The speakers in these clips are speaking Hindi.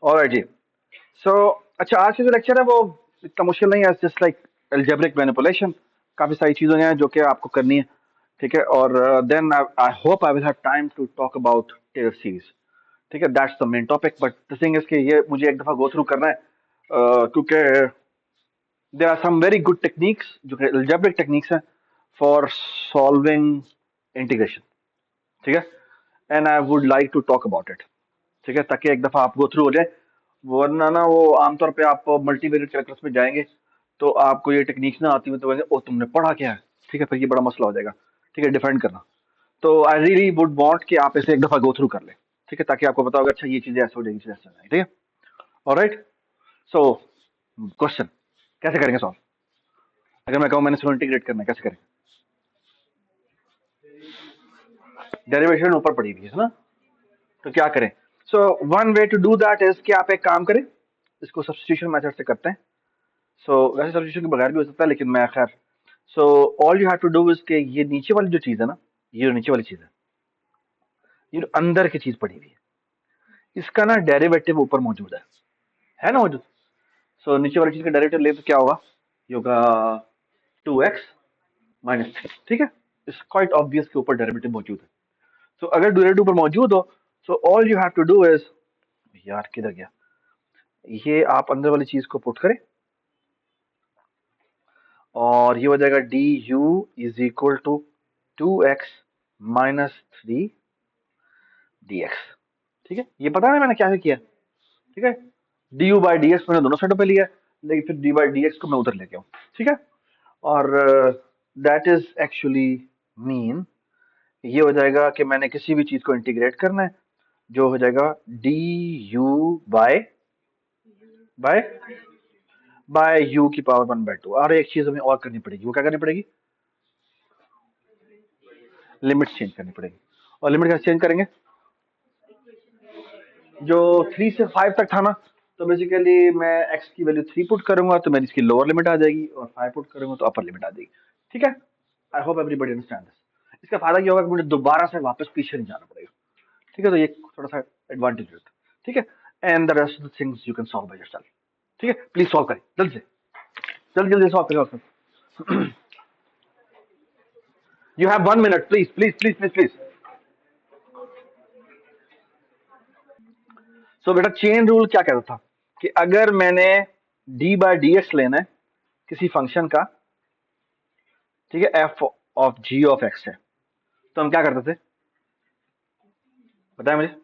ऑलराइट जी। सो अच्छा, आज का जो लेक्चर है वो इतना मुश्किल नहीं है, जस्ट लाइक अलजेब्रिक मैनिपुलेशन। काफी सारी चीजें हैं जो कि आपको करनी है, ठीक है। और then I hope I will have time to talk about Taylor series, ठीक है। That's the main topic, but the thing is कि ये मुझे एक दफा गो थ्रू करना है, क्योंकि there are some very good techniques जो कि अलजेब्रिक टेक्निक्स हैं फॉर सॉल्विंग इंटीग्रेशन, ठीक है। And I would like to talk about it, ठीक है, ताकि एक दफा आप गो थ्रू हो जाए। वरना ना वो आमतौर पे आप मल्टीवेरिएट कैलकुलस में जाएंगे तो आपको ये टेक्निक्स ना आती हुई तो कहेंगे, ओ तुमने पढ़ा क्या है, ठीक है। फिर ये बड़ा मसला हो जाएगा, ठीक है, डिफेंड करना। तो आई रियली वुड वांट कि आप इसे एक दफा गो थ्रू कर ले, ठीक है, ताकि आपको पता होगा अच्छा ये चीजें ऐसे हो जाएगी, चीजें ऐसे हो जाएगी, ठीक है। ऑलराइट। सो क्वेश्चन, कैसे करेंगे सॉल्व? अगर मैं कहूँ मैंने इसको इंटीग्रेट करना है, कैसे करेंगे? डेरिवेशन ऊपर पड़ी हुई है ना, तो क्या करें? So one way to do that is कि आप एक काम करें, इसको सब्स्टिट्यूशन मेथड से करते हैं। सो वैसे सब्स्टिट्यूशन के बगैर भी हो सकता है, लेकिन मैं खैर, so all you have to do is कि ये नीचे वाली जो चीज है ना, ये जो नीचे वाली चीज है, ये जो अंदर की चीज पड़ी हुई है, इसका ना डेरिवेटिव ऊपर मौजूद है ना मौजूद। सो नीचे वाली चीज का डेरिवेटिव ले तो क्या होगा? ये होगा 2x-3, ठीक है। इट्स क्वाइट ऑब्वियस के ऊपर डेरिवेटिव मौजूद है। सो अगर डेरिवेटिव ऊपर मौजूद हो, so all you have to do is, यार किधर गया, ये आप अंदर वाली चीज को पुट करें और ये हो जाएगा d u is equal to 2x-3 dx, ठीक है। ये पता है मैंने क्या किया, ठीक है। D you by D x मैंने दोनों साइडों पे लिया, लेकिन फिर डी बाई डी एक्स को मैं उधर लेके आऊँ, ठीक है। और दैट इज एक्चुअली मीन, ये हो जाएगा कि मैंने किसी भी चीज को इंटीग्रेट करना है, जो हो जाएगा d u by by by u की पावर 1/2। और एक चीज हमें और करनी पड़ेगी, वो क्या करनी पड़ेगी? लिमिट चेंज करनी पड़ेगी। और लिमिट कैसे चेंज करेंगे? जो 3 से 5 तक था ना, तो बेसिकली मैं x की वैल्यू 3 पुट करूंगा तो मेरी इसकी लोअर लिमिट आ जाएगी, और 5 पुट करूंगा तो अपर लिमिट आ जाएगी, ठीक है। I hope everybody understand this. इसका फायदा क्या होगा कि मुझे दोबारा से वापस पीछे नहीं जाना पड़ेगा, ठीक है। तो ये थोड़ा सा एडवांटेज होता है, ठीक है। And the rest of the things you can solve by yourself, ठीक है। प्लीज सॉल्व करें जल्दी से, जल्दी जल्दी सॉल्व करें। You have 1 minute, please please please please please. So बेटा, चेन रूल क्या कहता था कि अगर मैंने डी बाय डी एक्स लेना है किसी फंक्शन का, ठीक है, f of g of x है, तो हम क्या करते थे? बताया मुझे।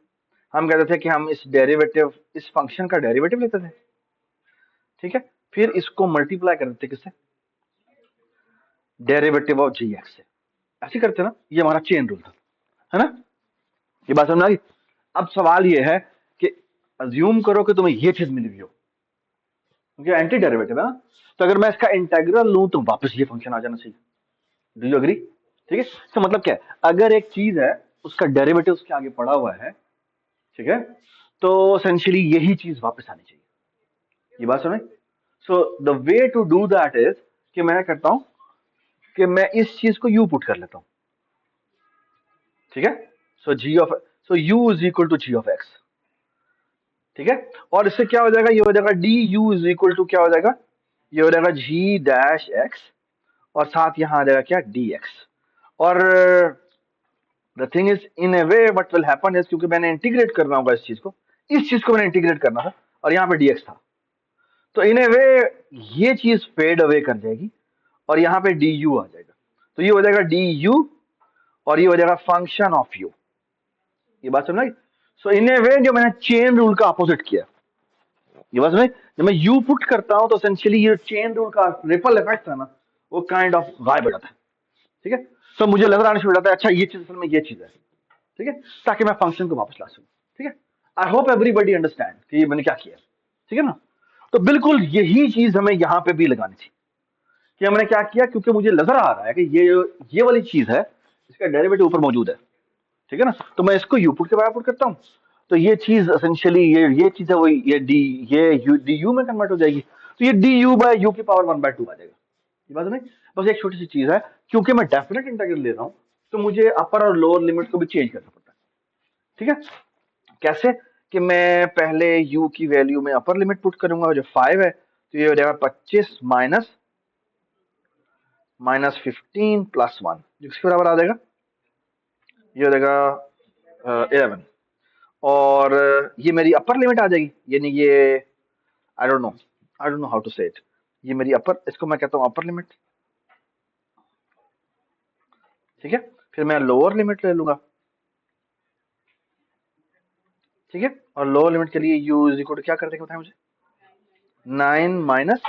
हम कहते थे कि हम इस डेरिवेटिव, इस फंक्शन का डेरिवेटिव लेते थे, ठीक है। फिर इसको मल्टीप्लाई कर देते किससे? डेरिवेटिव ऑफ जी एक्स से। ऐसे करते ना, ये हमारा चेन रूल था, है ना। ये बात समझ आ गई? अब सवाल ये है कि अज्यूम करो कि तुम्हें ये चीज मिल गई हो, क्योंकि एंटी डेरिवेटिव है ना, तो अगर मैं इसका इंटेग्रल लूं तो वापस ये फंक्शन आ जाना चाहिए। Do you agree? ठीक है। तो मतलब क्या है, अगर एक चीज है उसका डेरिवेटिव उसके आगे पड़ा हुआ है, ठीक है, तो एसेंशियली यही चीज वापस आनी चाहिए। ये बात समझ? So the way to do that is कि मैं करता हूं कि मैं इस चीज को यू पुट कर लेता हूं, ठीक है। So g of, so u is equal to g of x, ठीक है। और इससे क्या हो जाएगा? ये हो जाएगा d u is equal to क्या हो जाएगा? ये हो जाएगा जी डैश एक्स, और साथ यहां आ जाएगा क्या? D x. और the thing is in a way what will happen is, क्योंकि मैंने इंटीग्रेट करना होगा इस चीज को मैंने इंटीग्रेट करना था, और यहाँ पे डीएक्स था, तो इन ए वे ये चीज फेड अवे कर जाएगी और यहाँ पे डी यू आ जाएगा। तो ये हो जाएगा डी यू, और ये हो जाएगा फंक्शन ऑफ यू। ये बात समझ? सो इन ए वे जो मैंने चेन रूल का अपोजिट किया, ये बात समझ। जब मैं यू पुट करता हूं तो एसेंशियली ये चेन रूल का रिपल इफेक्ट था ना, वो काइंड ऑफ गायब हो जाता है, ठीक है। सो मुझे नजर आने शुरू हो जाता है अच्छा ये चीज असल में ये चीज है, ठीक है, ताकि मैं फंक्शन को वापस ला सकूं, ठीक है। आई होप एवरीबडी अंडरस्टैंड कि ये मैंने क्या किया, ठीक है ना। तो बिल्कुल यही चीज हमें यहां पे भी लगानी थी कि हमने क्या किया, क्योंकि मुझे नजर आ रहा है कि ये वाली चीज है, इसका डेरिवेटिव ऊपर मौजूद है, ठीक है ना, तो मैं इसको यू पुट के बराबर पुट करता हूं, तो ये चीज एसेंशियली ये चीज है वही, ये डी, ये यू डी यू में कन्वर्ट हो जाएगी, तो ये डी यू बाय यू की पावर 1/2 आ जाएगा। ये बात नहीं, बस एक छोटी सी चीज है, क्योंकि मैं डेफिनेट इंटीग्रल ले रहा हूं तो मुझे अपर और लोअर लिमिट को भी चेंज करना पड़ता है, ठीक है। कैसे? कि मैं पहले u की वैल्यू में अपर लिमिट पुट करूंगा जो 5 है, तो ये हो जाएगा 25 माइनस 15 प्लस 1 जो किसके बराबर आ जाएगा, ये हो जाएगा 11। और ये मेरी अपर लिमिट आ जाएगी, यानी ये I don't know how to say it, ये मेरी अपर, इसको मैं कहता हूँ अपर लिमिट। ठीक है, फिर मैं लोअर लिमिट ले लूंगा। ठीक है, और लोअर लिमिट के लिए u इज इक्वल टू क्या कर देंगे बताएं मुझे, 9 minus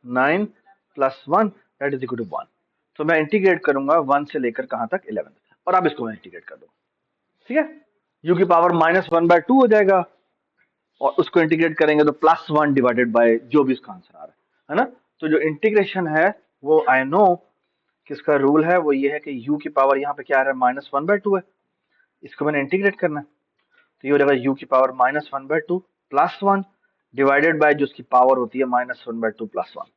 9 plus 1 that is equal to 1। तो मैं इंटीग्रेट करूंगा 1 से लेकर कहां तक, 11 तक, और अब इसको मैं इंटीग्रेट कर दूंगा। ठीक है, u की पावर -1/2 हो जाएगा, और उसको इंटीग्रेट करेंगे तो +1 डिवाइडेड बाय जो भी इसका आंसर आ रहा है ना। तो जो इंटीग्रेशन है वो आई नो किसका रूल है, वो ये है कि u की पावर यहाँ पे क्या आ रहा है, -1/2 है, इसको मैंने इंटीग्रेट करना है, तो ये हो जाएगा u की पावर -1/2 प्लस 1 डिवाइडेड बाय जो उसकी पावर होती है -1/2 प्लस 1।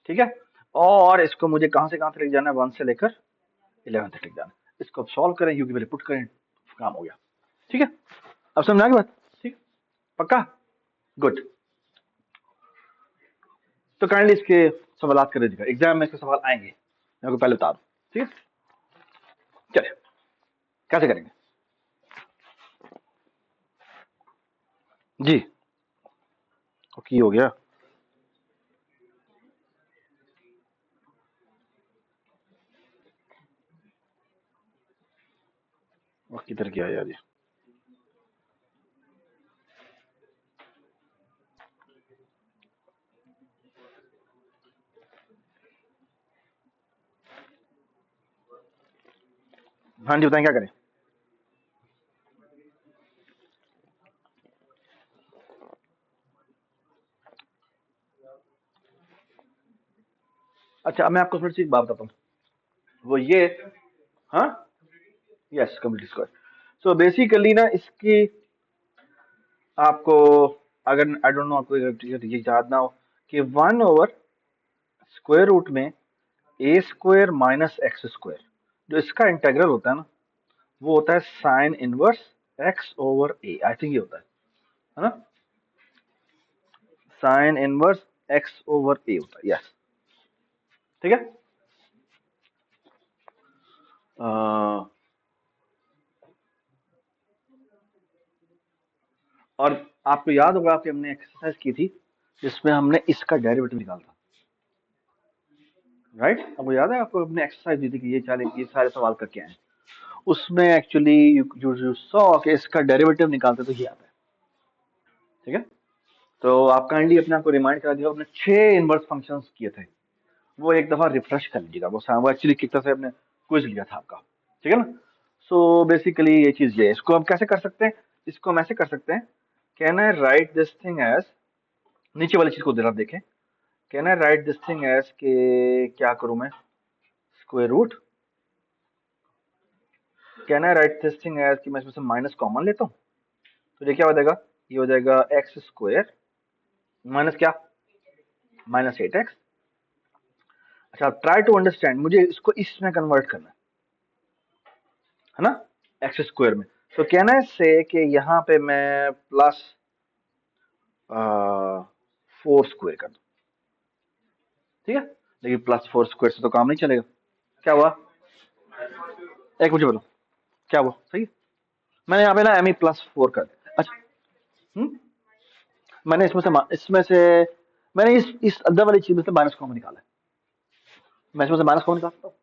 ठीक है, और इसको मुझे कहां से कहां तक लेके जाना है, 1 से लेकर 11 तक लेके जाना है। इसको अब सॉल्व करें, u की वैल्यू पुट करें, काम हो गया। ठीक है, अब समझ आ गई बात, ठीक, पक्का, गुड। तो काइंडली इसके सवालात कर दीजिएगा, एग्जाम में इसके सवाल आएंगे, मैं आपको पहले बता दूं। ठीक है, चलिए कैसे करेंगे जी, ओके हो गया, और किधर गया यार ये, हाँ जी बताएं क्या करें। अच्छा, अब मैं आपको थोड़ी सी एक बात बताता हूँ, वो ये, हाँ, yes complete square. So basically ना इसकी आपको, अगर आई डोंट नो आपको ये याद ना हो कि 1 ओवर स्क्वायर रूट में ए स्क्वायर माइनस एक्स स्क्वायर, जो इसका इंटेग्रल होता है ना, वो होता है sine inverse x over A, I think ये होता है ना, साइन इनवर्स एक्स ओवर ए होता है, यस। ठीक है, और आपको याद होगा कि हमने एक्सरसाइज की थी जिसमें हमने इसका डेरिवेटिव निकाला था, राइट। आपको याद है, आपको हमने एक्सरसाइज दी थी कि ये सारे सवाल करके आए, उसमें एक्चुअली यू सॉ कि इसका डेरिवेटिव निकालते तो ये आता है। ठीक है, तो आप काइंडली अपने आप को रिमाइंड करा दिया, आपने 6 इनवर्स फंक्शंस किए थे, वो एक दफा रिफ्रेश कर लीजिएगा, वो एक्चुअली किस तरह से हमने क्विज लिया था आपका। ठीक है ना, सो बेसिकली ये चीज ये है, इसको हम कैसे कर सकते हैं, इसको हम ऐसे कर सकते हैं, can I write this thing as, नीचे वाली चीज को जरा देखें, can I write this thing as के क्या करूं मैं, square root, can I write this thing as कि मैं इसमें से माइनस कॉमन लेता हूं, तो ये क्या हो जाएगा, ये हो जाएगा एक्स स्क्वायर माइनस क्या, -8x। अच्छा, ट्राई टू अंडरस्टैंड, मुझे इसको इसमें कन्वर्ट करना है ना, एक्स स्क्वायर में। तो कहना है से कि यहाँ पे मैं प्लस 4 स्क्वायर कर दूं। ठीक है, लेकिन +4 स्क्वायर से तो काम नहीं चलेगा, क्या हुआ, एक मुझे बोलो क्या हुआ, सही है, मैंने यहाँ पे ना एम ई +4 कर दिया। अच्छा, मैंने इसमें से मैंने इस अंदर वाली चीज में से माइनस कॉमन निकाला है, मैं इसमें से माइनस कॉमन निकाल सकता हूँ,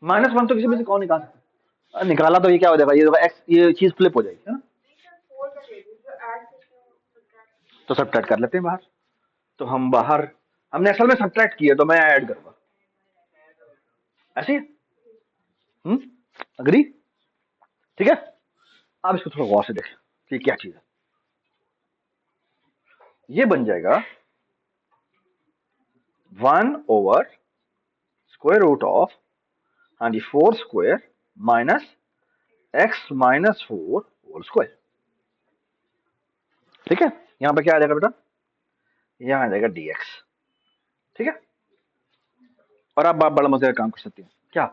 -1 तो किसी में से कौन निकाल सकता है, निकाला तो ये क्या हो जाएगा, ये देखो एक्स, ये चीज फ्लिप हो जाएगी, है ना, तो सब्ट्रैक्ट कर लेते हैं बाहर, तो हम बाहर, हमने असल में सब्ट्रैक्ट किया तो मैं ऐड करूंगा, ऐसे अग्री। ठीक है, अब इसको थोड़ा गौर से देखें कि क्या चीज है, ये बन जाएगा 1/स्क्वायर रूट ऑफ, हाँ जी, 4 square minus x-4 whole square. ठीक है, यहां पे क्या आ जाएगा बेटा, यहां आ जाएगा dx। ठीक है, और अब आप बड़ा मजे का काम कर सकते हैं, क्या,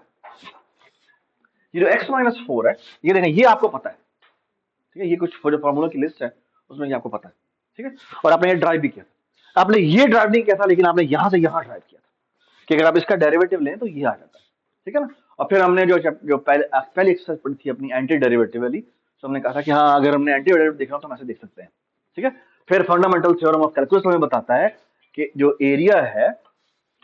ये जो x-4 है, ये देखें, ये आपको पता है, ठीक है, ये कुछ जो फॉर्मूला की लिस्ट है उसमें ये आपको पता है। ठीक है, और आपने ये ड्राइव भी किया था, आपने ये ड्राइव नहीं किया था लेकिन आपने यहां से यहां ड्राइव किया था कि अगर आप इसका डेरिवेटिव लें तो ये आ जाता है। ठीक है ना, और फिर हमने जो पहली एक्सरसाइज पढ़ी थी अपनी एंटी डेरिवेटिव वाली, तो हमने कहा था कि हाँ अगर हमने एंटी डेरिवेटिव देखना हो तो हम ऐसे देख सकते हैं। ठीक है, फिर फंडामेंटल थ्योरम ऑफ कैलकुलस हमें बताता है कि जो एरिया है,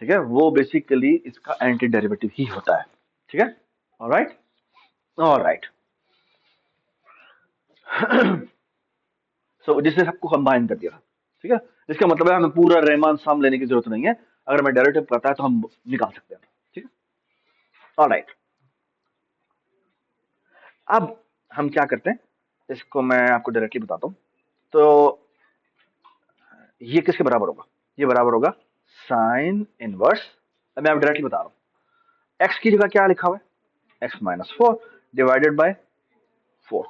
ठीक है, वो बेसिकली इसका एंटी डेरिवेटिव ही होता है। ठीक है, ऑलराइट ऑलराइट। सो जिसने सबको कंबाइन कर दिया था। ठीक है, इसका मतलब है हमें पूरा रेमान सम लेने की जरूरत नहीं है, अगर हमें डेरिवेटिव पता है तो हम निकाल सकते हैं। ठीक है, ऑलराइट। अब हम क्या करते हैं, इसको मैं आपको डायरेक्टली बताता हूं। तो ये किसके बराबर होगा, ये बराबर होगा साइन इनवर्स, मैं आपको डायरेक्टली बता रहा हूं, एक्स की जगह क्या लिखा हुआ है, x minus 4 divided by 4,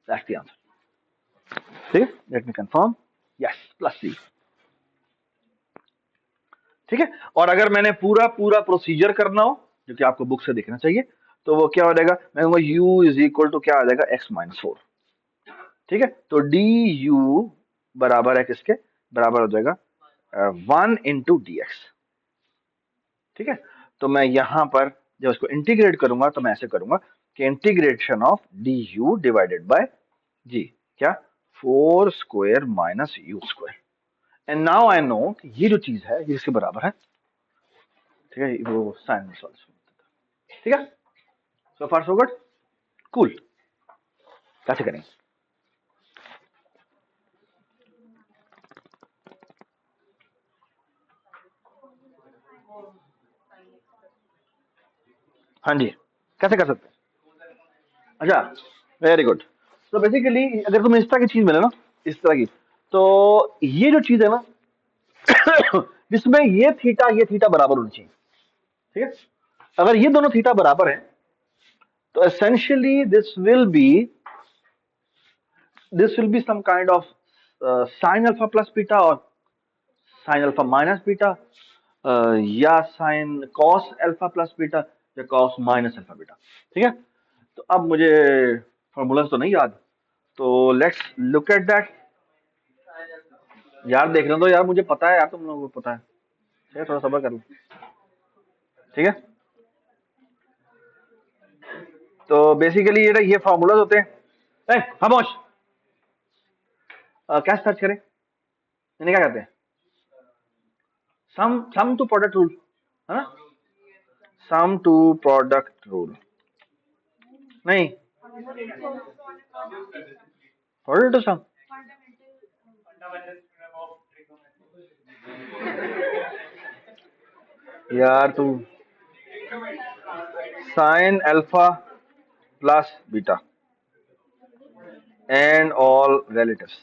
that's the answer. ठीक है, let me confirm, yes plus c. ठीक है, और अगर मैंने पूरा पूरा प्रोसीजर करना हो, जो कि आपको बुक से देखना चाहिए, तो वो क्या हो जाएगा, मैं कहूंगा u इज इक्वल टू क्या आ जाएगा, एक्स माइनस 4। ठीक है, तो डी यू बराबर है किसके, बराबर हो जाएगा 1 इंटू डी एक्स। ठीक है, तो मैं यहां पर जब इसको इंटीग्रेट करूंगा तो मैं ऐसे करूंगा कि integration of d u divided by g, क्या 4 square minus u square, and now I know कि ये जो चीज है ये इसके बराबर है। ठीक है, वो साइन। ठीक है, सो फार सो गुड, कूल। कैसे करेंगे, हाँ जी, कैसे कर सकते हैं, अच्छा वेरी गुड। तो बेसिकली अगर तुम्हें इस तरह की चीज मिले ना, इस तरह की, तो ये जो चीज है ना जिसमें ये थीटा बराबर होनी चाहिए। ठीक है, अगर ये दोनों थीटा बराबर है तो essentially this will be some kind of sine alpha plus beta और साइन अल्फा माइनस बीटा, या sine cos alpha plus beta या कॉस माइनस अल्फा बीटा। ठीक है, तो अब मुझे फॉर्मूलाज तो नहीं याद, तो लेट्स लुक एट दैट। यार देखना तो यार, मुझे पता है यार, तुम लोगों को पता है। ठीक है, थोड़ा सब्र कर लो। ठीक है, तो बेसिकली ये फॉर्मूलाज होते हैं। खामोश, क्या सर्च करें, इन्हें क्या कहते हैं, सम टू प्रोडक्ट रूल, है ना, सम टू प्रोडक्ट रूल, नहीं प्रोडक्ट टू सम। यार तू sine alpha plus beta and all relatives,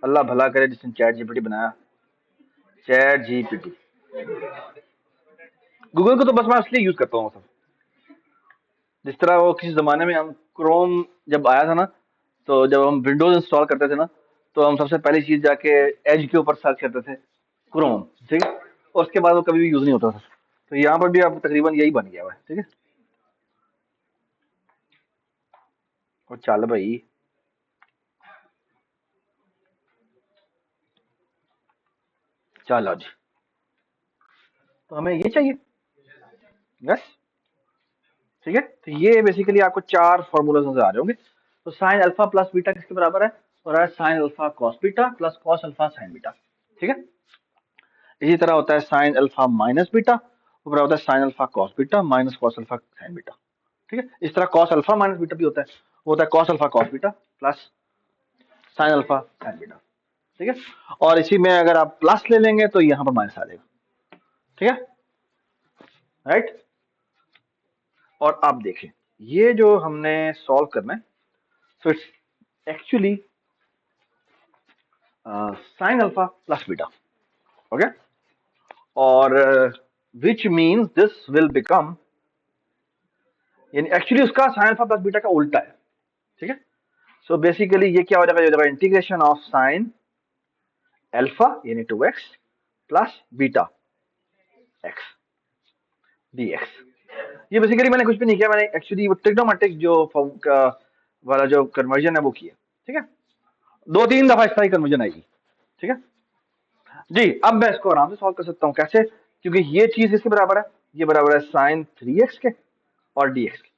अल्लाह भला करे जिसने चैट जीपीटी बनाया, चैट जीपीटी। गूगल को तो बस मैं इसलिए यूज करता हूँ सब, जिस तरह वो किसी जमाने में हम क्रोम जब आया था ना, तो जब हम विंडोज इंस्टॉल करते थे ना, तो हम सबसे पहली चीज जाके एज के ऊपर सर्च करते थे क्रोम। ठीक है, और उसके बाद वो कभी भी यूज नहीं होता था, तो यहाँ पर भी अब तकरीबन यही बन गया हुआ है। ठीक है, और चल भाई, चल आज, तो हमें ये चाहिए, यस। ठीक है, तो ये बेसिकली आपको चार फॉर्मूला नजर आ रहे होंगे। तो साइन अल्फा प्लस बीटा किसके बराबर है, और है sine alpha cos beta plus cos alpha sign beta. ठीक है, इसी तरह होता है साइन अल्फा माइनस बीटा, वो बराबर होता है sine alpha cos beta minus cos alpha sign beta. ठीक है, इस तरह कॉस अल्फा माइनस बीटा भी होता है, वो होता है cos alpha cos beta plus sine alpha sign beta. ठीक है, और इसी में अगर आप प्लस ले लेंगे तो यहां पर माइनस आ जाएगा। ठीक है, राइट। और आप देखें, ये जो हमने सॉल्व करना है, so it's actually sine alpha plus beta, okay, और which means this will become, यानी एक्चुअली उसका साइन अल्फा प्लस बीटा का उल्टा है। ठीक है, सो बेसिकली ये क्या हो जाएगा, ये हो जाएगा इंटीग्रेशन ऑफ साइन अल्फा यानी 2x plus beta x dx। ये बेसिकली मैंने कुछ भी नहीं किया, मैंने एक्चुअली वो ट्रिग्नोमेट्रिक जो वाला जो कन्वर्जन है वो किया, ठीक है। 2-3 दफा इस तरह की कन्वर्जन आएगी, ठीक है जी। अब मैं इसको आराम से सॉल्व कर सकता हूं, कैसे? क्योंकि ये चीज इसके बराबर है, ये बराबर है साइन 3x के और dx के,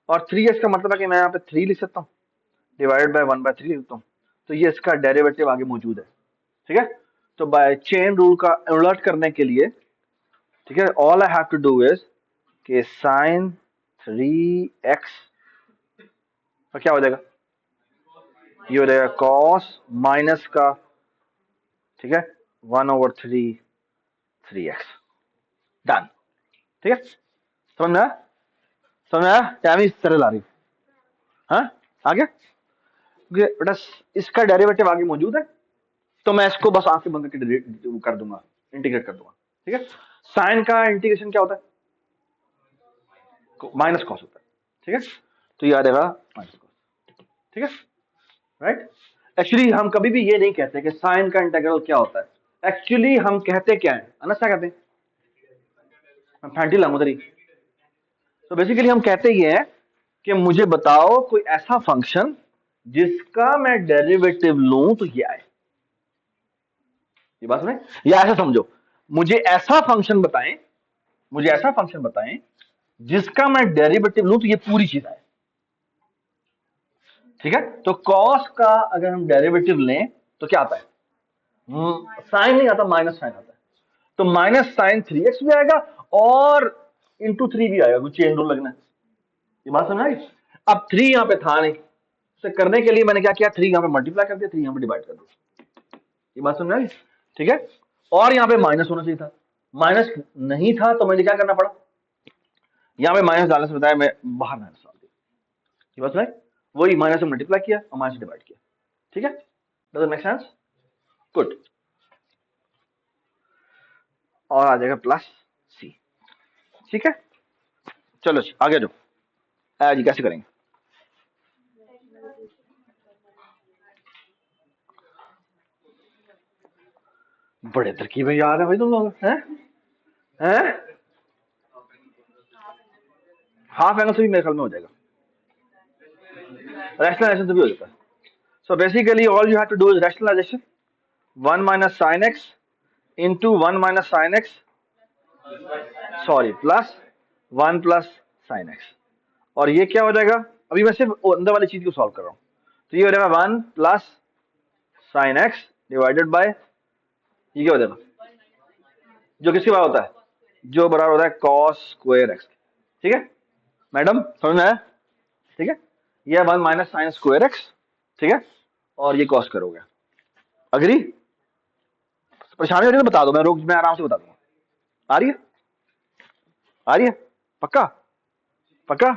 और 3x का मतलब है कि मैं यहाँ पे 3 लिख सकता हूँ, डिवाइडेड बाय 1/3 लिख सकता हूँ, तो ये इसका डेरिवेटिव आगे मौजूद है, ठीक है। तो बाय चेन रूल का उलट करने के लिए, ठीक है, all I have to do is कि साइन 3x का क्या हो जाएगा, ये हो जाएगा कॉस माइनस का, ठीक है, 1/3 3x, डन, ठीक है। समझ में आया? समझ में आया? टाइम इस तरह ला रही, हाँ आगे बेटा इसका डेरिवेटिव आगे मौजूद है, तो मैं इसको बस आंखें बंद करके कर दूंगा, इंटीग्रेट कर दूंगा, ठीक है। साइन का इंटीग्रेशन क्या होता है, माइनस कॉस होता है, ठीक है। तो ये आ जाएगा माइनस कॉस, ठीक है, राइट। एक्चुअली हम कभी भी ये नहीं कहते कि साइन का इंटीग्रल क्या होता है, एक्चुअली हम कहते क्या है, अनस क्या कहते हैं, फैंटी लामुदरी। तो बेसिकली हम कहते ये हैं कि मुझे बताओ कोई ऐसा फंक्शन जिसका मैं डेरिवेटिव लूं तो ये आए, ये बात में, या ऐसा समझो, मुझे ऐसा फंक्शन बताएं, मुझे ऐसा फंक्शन बताएं जिसका मैं डेरिवेटिव लूं तो ये पूरी चीज आए, ठीक है। तो कॉस का अगर हम डेरिवेटिव लें तो क्या आता है, साइन नहीं आता, माइनस साइन आता है, तो माइनस साइन 3x भी आएगा और इंटू 3 भी आएगा, कुछ चेन रूल लगना है, ये बात समझ आई। अब 3 यहां पे था नहीं, तो करने के लिए मैंने क्या किया, 3 यहां पे मल्टीप्लाई कर दिया, 3 यहां पे डिवाइड कर दिया, ये बात समझ आई, ठीक है। और यहां पे माइनस होना चाहिए था, माइनस नहीं था तो मुझे क्या करना पड़ा, यहां पे माइनस डालने से बताया मैं बाहर माइनस डाल दिया, ये बात समझ, वही माइनस से मल्टीप्लाई किया और माइनस से डिवाइड किया, ठीक है। Does it make sense? Good. और आ जाएगा प्लस सी, ठीक है। चलो आगे जो जी कैसे करेंगे, बड़े तरकीबें याद है भाई तुम लोग, हैं हैं, हाफ एंगल से भी मेरे ख्याल में हो जाएगा, रैशनलाइजेशन से भी हो जाता है। So basically all you have to do is rationalization, 1 minus sine x into 1 minus sine x, sorry plus 1 plus sine x, और ये क्या हो जाएगा, अभी मैं सिर्फ अंदर वाली चीज को सॉल्व कर रहा हूं, तो ये हो जाएगा 1 plus sine x divided by, ये क्या हो जाएगा, जो किसके बराबर होता है, जो बराबर होता है कॉस स्क्वायर एक्स, ठीक है मैडम, समझ में आया, ठीक है। ये 1 माइनस साइन स्क्वायर एक्स, ठीक है, और ये कॉस करोगे, अग्री? परेशानी हो रही है तो बता दो, मैं आराम से बता दूंगा, आ रही है, आ रही है, पक्का पक्का,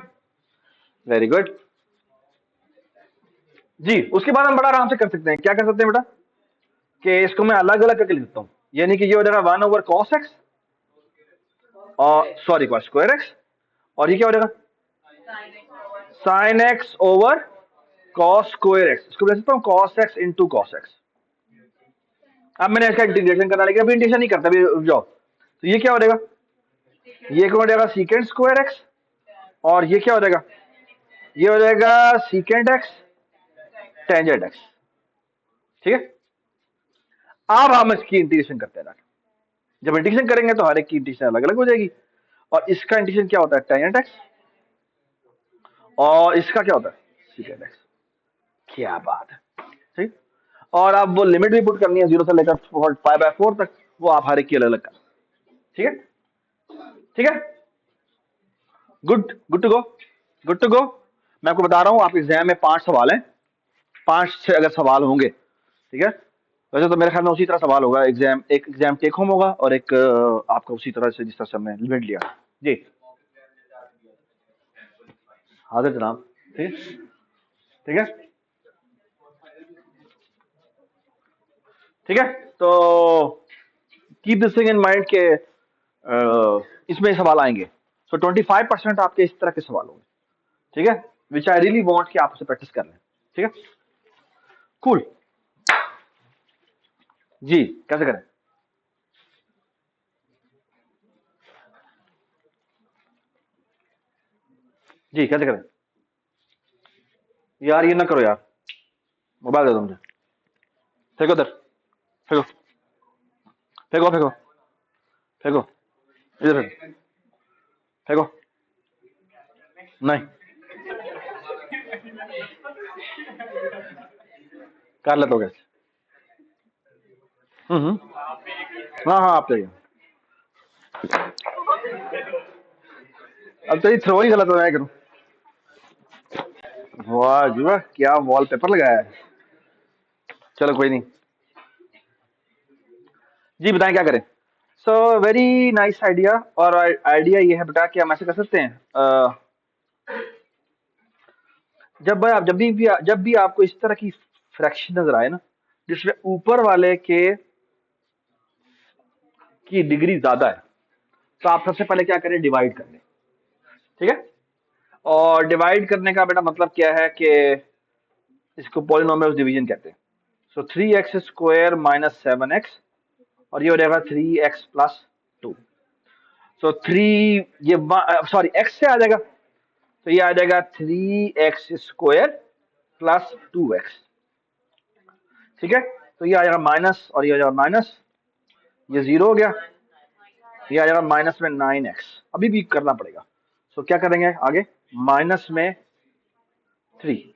वेरी गुड जी। उसके बाद हम बड़ा आराम से कर सकते हैं, क्या कर सकते हैं बेटा, कि इसको मैं अलग अलग करके लिख देता हूँ, यानी कि ये हो जाएगा 1 ओवर कॉस एक्स, और सॉरी कॉस स्क्वायर एक्स, और ये क्या हो जाएगा sine x over cos square x, इसको लिख सकता हूँ cos x into cos x. अब मैंने इसका इंटीग्रेशन करना, लेकिन अभी इंटीग्रेशन नहीं करता, अभी रुक जाओ, तो ये क्या हो जाएगा, ये क्या हो जाएगा सीकेंड स्क्वायर एक्स, और ये क्या हो जाएगा, ये हो जाएगा सीकेंड एक्स टेंजेंट एक्स, ठीक है। अब हम इसकी इंटीग्रेशन करते हैं, जब इंटीग्रेशन करेंगे तो हर एक की इंटीग्रेशन अलग अलग हो जाएगी, और इसका इंटीग्रेशन क्या होता है टेंजेंट एक्स, और इसका क्या होता है सीकेंड एक्स, क्या बात है, ठीक। और अब वो लिमिट भी पुट करनी है 0 से लेकर 5/4 तक, वो आप हर एक की अलग अलग कर, ठीक है, ठीक है, good, good to go, good to go. मैं आपको बता रहा हूं, आप एग्जाम में 5 सवाल हैं, 5 से अगर सवाल होंगे, ठीक है, वैसे तो मेरे ख्याल में उसी तरह सवाल होगा, एग्जाम एक एग्जाम टेक होम होगा और एक आपका उसी तरह से जिस तरह से हमने लिमिट लिया जी, हाजिर जनाब, ठीक, ठीक है, ठीक है। तो keep this thing in mind के इसमें सवाल आएंगे, सो 25% आपके इस तरह के सवाल होंगे, ठीक है, विच आई रियली वांट कि आप उसे प्रैक्टिस कर लें, ठीक है, कूल जी। कैसे करें, जी कैसे करें, यार ये ना करो यार, मोबाइल दे दो मुझे। फेंको उधर, फेंको, फेंको फेंको, फेंको, इधर फेंको, फेंको। नहीं, कर लेते हो कैसे? हाँ हाँ, आप चाहिए। अब तो ये थ्रो ही गलत हो रहा है, करूँ? वाह जी वाह, क्या वॉलपेपर लगाया है। चलो कोई नहीं, जी बताएं क्या करें। So very nice idea. और आइडिया ये है बेटा कि हम ऐसे कर सकते हैं, जब भाई आप जब भी आपको इस तरह की फ्रैक्शन नजर आए ना, जिसमें ऊपर वाले के की डिग्री ज्यादा है, तो आप सबसे पहले क्या करें, डिवाइड कर लें। ठीक है। और डिवाइड करने का बेटा मतलब क्या है कि इसको पॉलिनोमियल डिवीजन कहते हैं। सो 3x² माइनस 7x, और ये हो जाएगा 3x+2। सो 3, ये सॉरी x से आ जाएगा, तो ये आ जाएगा 3x² प्लस 2x। ठीक है। तो ये आ जाएगा माइनस, और ये हो जाएगा माइनस, ये 0 हो गया, ये आ जाएगा माइनस में 9x। अभी भी करना पड़ेगा। सो क्या करेंगे आगे, माइनस में 3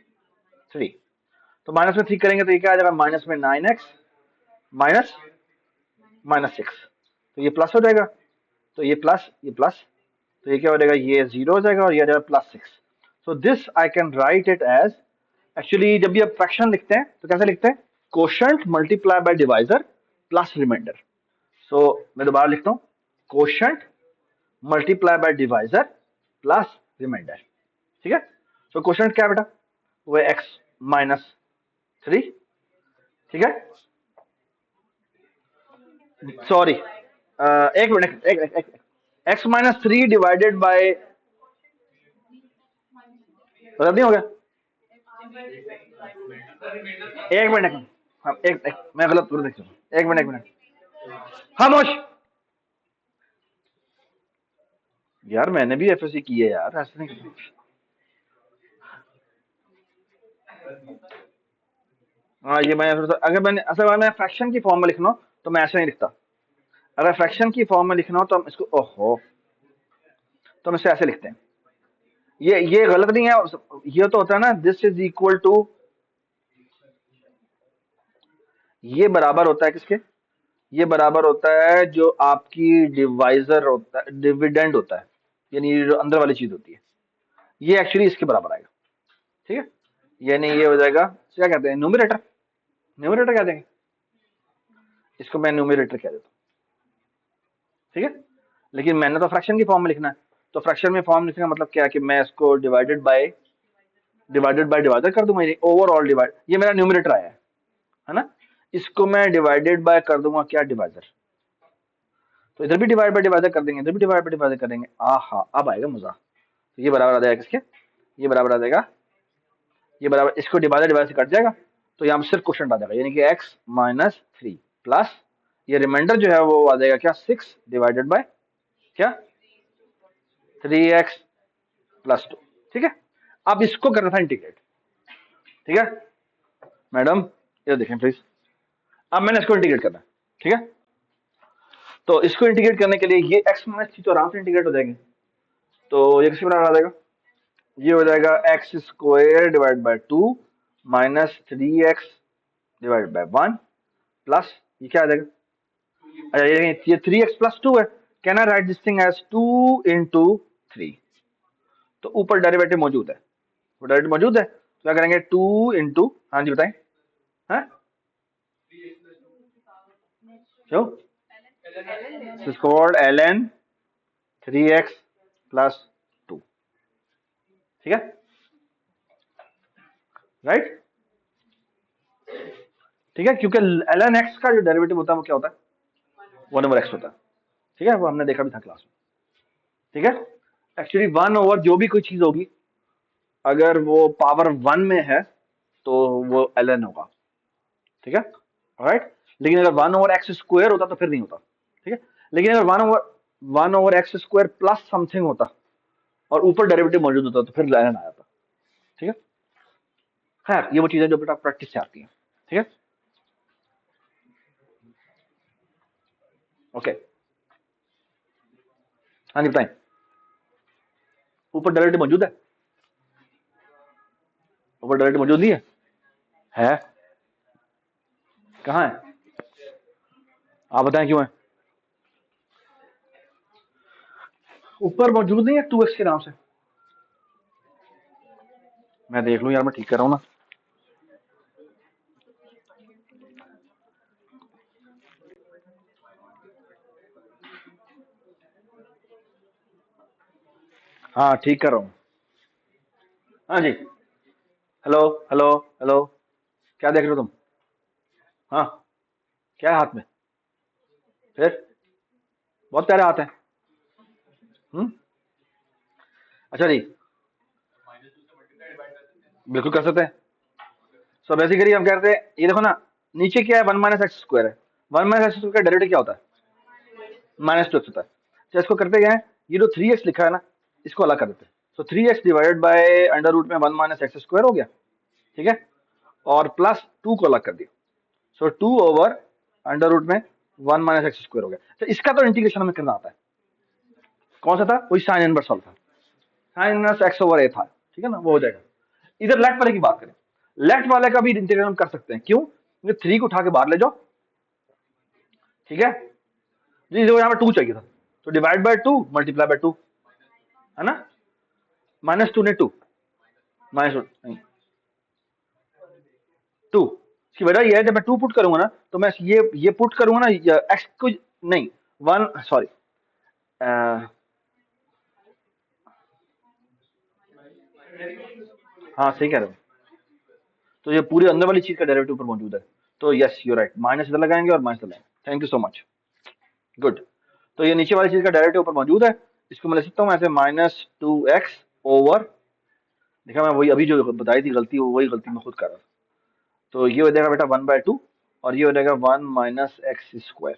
तो माइनस में 3 करेंगे, तो ये क्या आ जाएगा, माइनस में 9x माइनस -6। तो ये प्लस हो जाएगा, तो ये प्लस, ये प्लस, तो ये क्या हो जाएगा, ये 0 हो जाएगा, और ये आ जाएगा +6। So this I can write it as, actually जब भी आप फ्रैक्शन लिखते हैं तो कैसे लिखते हैं, quotient multiply by divisor plus remainder. So मैं दोबारा लिखता हूँ, quotient multiply by divisor plus remainder. ठीक है। सो कोशंट क्या है बेटा, वो है x-3। ठीक है। सॉरी, एक मिनट, x-3 डिवाइडेड बाय, गलत नहीं हो गया? एक मिनट, हाँ मैं गलत पूरा देख रहा, एक मिनट एक मिनट, खामोश। यार मैंने भी एफएससी की है यार, ऐसे नहीं करना। हाँ ये मैं, अगर मैंने असल में मैं फ्रैक्शन की फॉर्म में लिखना हो तो मैं ऐसे नहीं लिखता। अगर फ्रैक्शन की फॉर्म में लिखना हो तो हम इसको, ओहो, तो हम इसे ऐसे लिखते हैं। ये गलत नहीं है, ये तो होता है ना, दिस इज इक्वल टू, ये बराबर होता है किसके, ये बराबर होता है जो आपकी डिवाइजर होता है, डिविडेंड होता है, यानी जो अंदर वाली चीज होती है, ये एक्चुअली इसके बराबर आएगा। ठीक है। यानी ये हो जाएगा, क्या कहते हैं, न्यूमरेटर, न्यूमरेटर कह देंगे इसको, मैं न्यूमरेटर कह देता हूँ। ठीक है। लेकिन मैंने तो फ्रैक्शन की फॉर्म में लिखना है, तो फ्रैक्शन में फॉर्म लिखने का मतलब क्या है कि मैं इसको डिवाइडेड बाय डिवाइडर कर दूंगा, यानी ओवरऑल डिवाइड, ये मेरा न्यूमरेटर आया है ना, इसको मैं डिवाइडेड बाय कर दूंगा क्या, डिवाइजर। तो इधर भी डिवाइड बाय डिवाइडर कर देंगे, इधर भी डिवाइड बाय डिवाइडर कर देंगे, आहा अब आएगा मजा। तो ये बराबर आ जाएगा किसके, ये बराबर आ जाएगा, ये बराबर, इसको डिवाइडर डिवाइड से कट जाएगा, तो यहाँ पर सिर्फ क्वेश्चन आ जाएगा, यानी कि x-3 प्लस ये रिमाइंडर जो है वो आ जाएगा क्या, 6 डिवाइडेड बाय क्या, 3x+2। ठीक है। अब इसको करना था इंटीग्रेट। ठीक है मैडम, ये देखें प्लीज, अब मैंने इसको इंटीग्रेट करना है। ठीक है। तो इसको इंटीग्रेट करने के लिए ये x-3 तो आराम से इंटीग्रेट हो जाएंगे, तो ये किसी बराबर आ जाएगा, ये हो जाएगा x² divide by 2 minus 3x divide by 1 plus, ये क्या आ जाएगा, अच्छा ये 3x+2 है, can I write this thing as 2 × 3। तो ऊपर डेरिवेटिव मौजूद है, वो डेरिवेटिव मौजूद है, तो क्या करेंगे 2 × हाँ जी बताएं, हाँ क्यों, इज कॉल्ड ln 3x+2। ठीक है, राइट। ठीक है, क्योंकि ln x का जो डेरिवेटिव होता है वो क्या होता है, 1/x होता है। ठीक है, वो हमने देखा भी था क्लास में। ठीक है। एक्चुअली 1 ओवर जो भी कोई चीज होगी, अगर वो पावर 1 में है तो वो ln होगा। ठीक है, राइट। लेकिन अगर 1/x² होता तो फिर नहीं होता। ठीक है। लेकिन अगर 1/x² प्लस समथिंग होता और ऊपर डेरिवेटिव मौजूद होता तो फिर ln आ जाता। ठीक है। खैर ये वो चीजें जो बेटा प्रैक्टिस से आती हैं, ठीक है। ओके, हाँ जी बताएं। ऊपर डायरेक्ट मौजूद है? ऊपर डायरेक्ट मौजूद नहीं है? है? कहाँ है? आप बताएं क्यों है? ऊपर मौजूद नहीं है 2x के नाम से? मैं देख लूं यार, मैं ठीक कर रहा हूँ ना। हाँ ठीक कर रहा हूँ। हाँ जी। Hello hello hello. क्या देख रहे हो तुम? हाँ, क्या है हाथ में? फिर बहुत प्यारे हाथ है। अच्छा जी, बिल्कुल कर सकते हैं। सो बेसिकली हम कहते हैं, ये देखो ना, नीचे क्या है, 1 - x² है। 1 - x² का डेरिवेटिव क्या होता है? -2x होता है। तो इसको करते क्या है, ये जो 3x लिखा है ना, इसको अलग कर देते हैं। तो 3x divided by under root में 1 - x² हो गया, ठीक है। और प्लस 2 को अलग कर दिया, सो 2 ओवर अंडर रूट में 1 - x² हो गया। तो इसका तो इंटीग्रेशन हमें करना आता है। कौन सा था? वही साइन इनवर्स वाला था, साइन इनवर्स x/a था, ठीक है ना, वो हो जाएगा। इधर लेफ्ट वाले की बात करें, लेफ्ट वाले का भी इंटीग्रेशन हम कर सकते हैं। क्यों? क्योंकि 3 को उठा के बाहर ले जाओ, ठीक है जी। देखो यहाँ पे 2 चाहिए था, तो डिवाइड बाय 2 मल्टीप्लाई बाय 2, है ना। -2 ने 2 -2 2। इसकी वजह यह है, जब मैं 2 पुट करूंगा ना, तो मैं ये पुट करूंगा ना, एक्स को नहीं, 1 सॉरी, हाँ सही कह रहे हो। तो ये पूरी अंदर वाली चीज का डेरिवेटिव ऊपर मौजूद है। तो यस यू राइट, माइनस इधर लगाएंगे और माइनस लगाएंगे। Thank you so much, good. तो ये नीचे वाली चीज का डेरिवेटिव ऊपर मौजूद है। इसको मैं लिख सकता हूँ ऐसे, -2x ओवर, देखा मैं वही अभी जो बताई थी गलती, वो वही गलती मैं खुद कर रहा था। तो ये हो जाएगा बेटा 1/2, और ये हो जाएगा 1 - x²,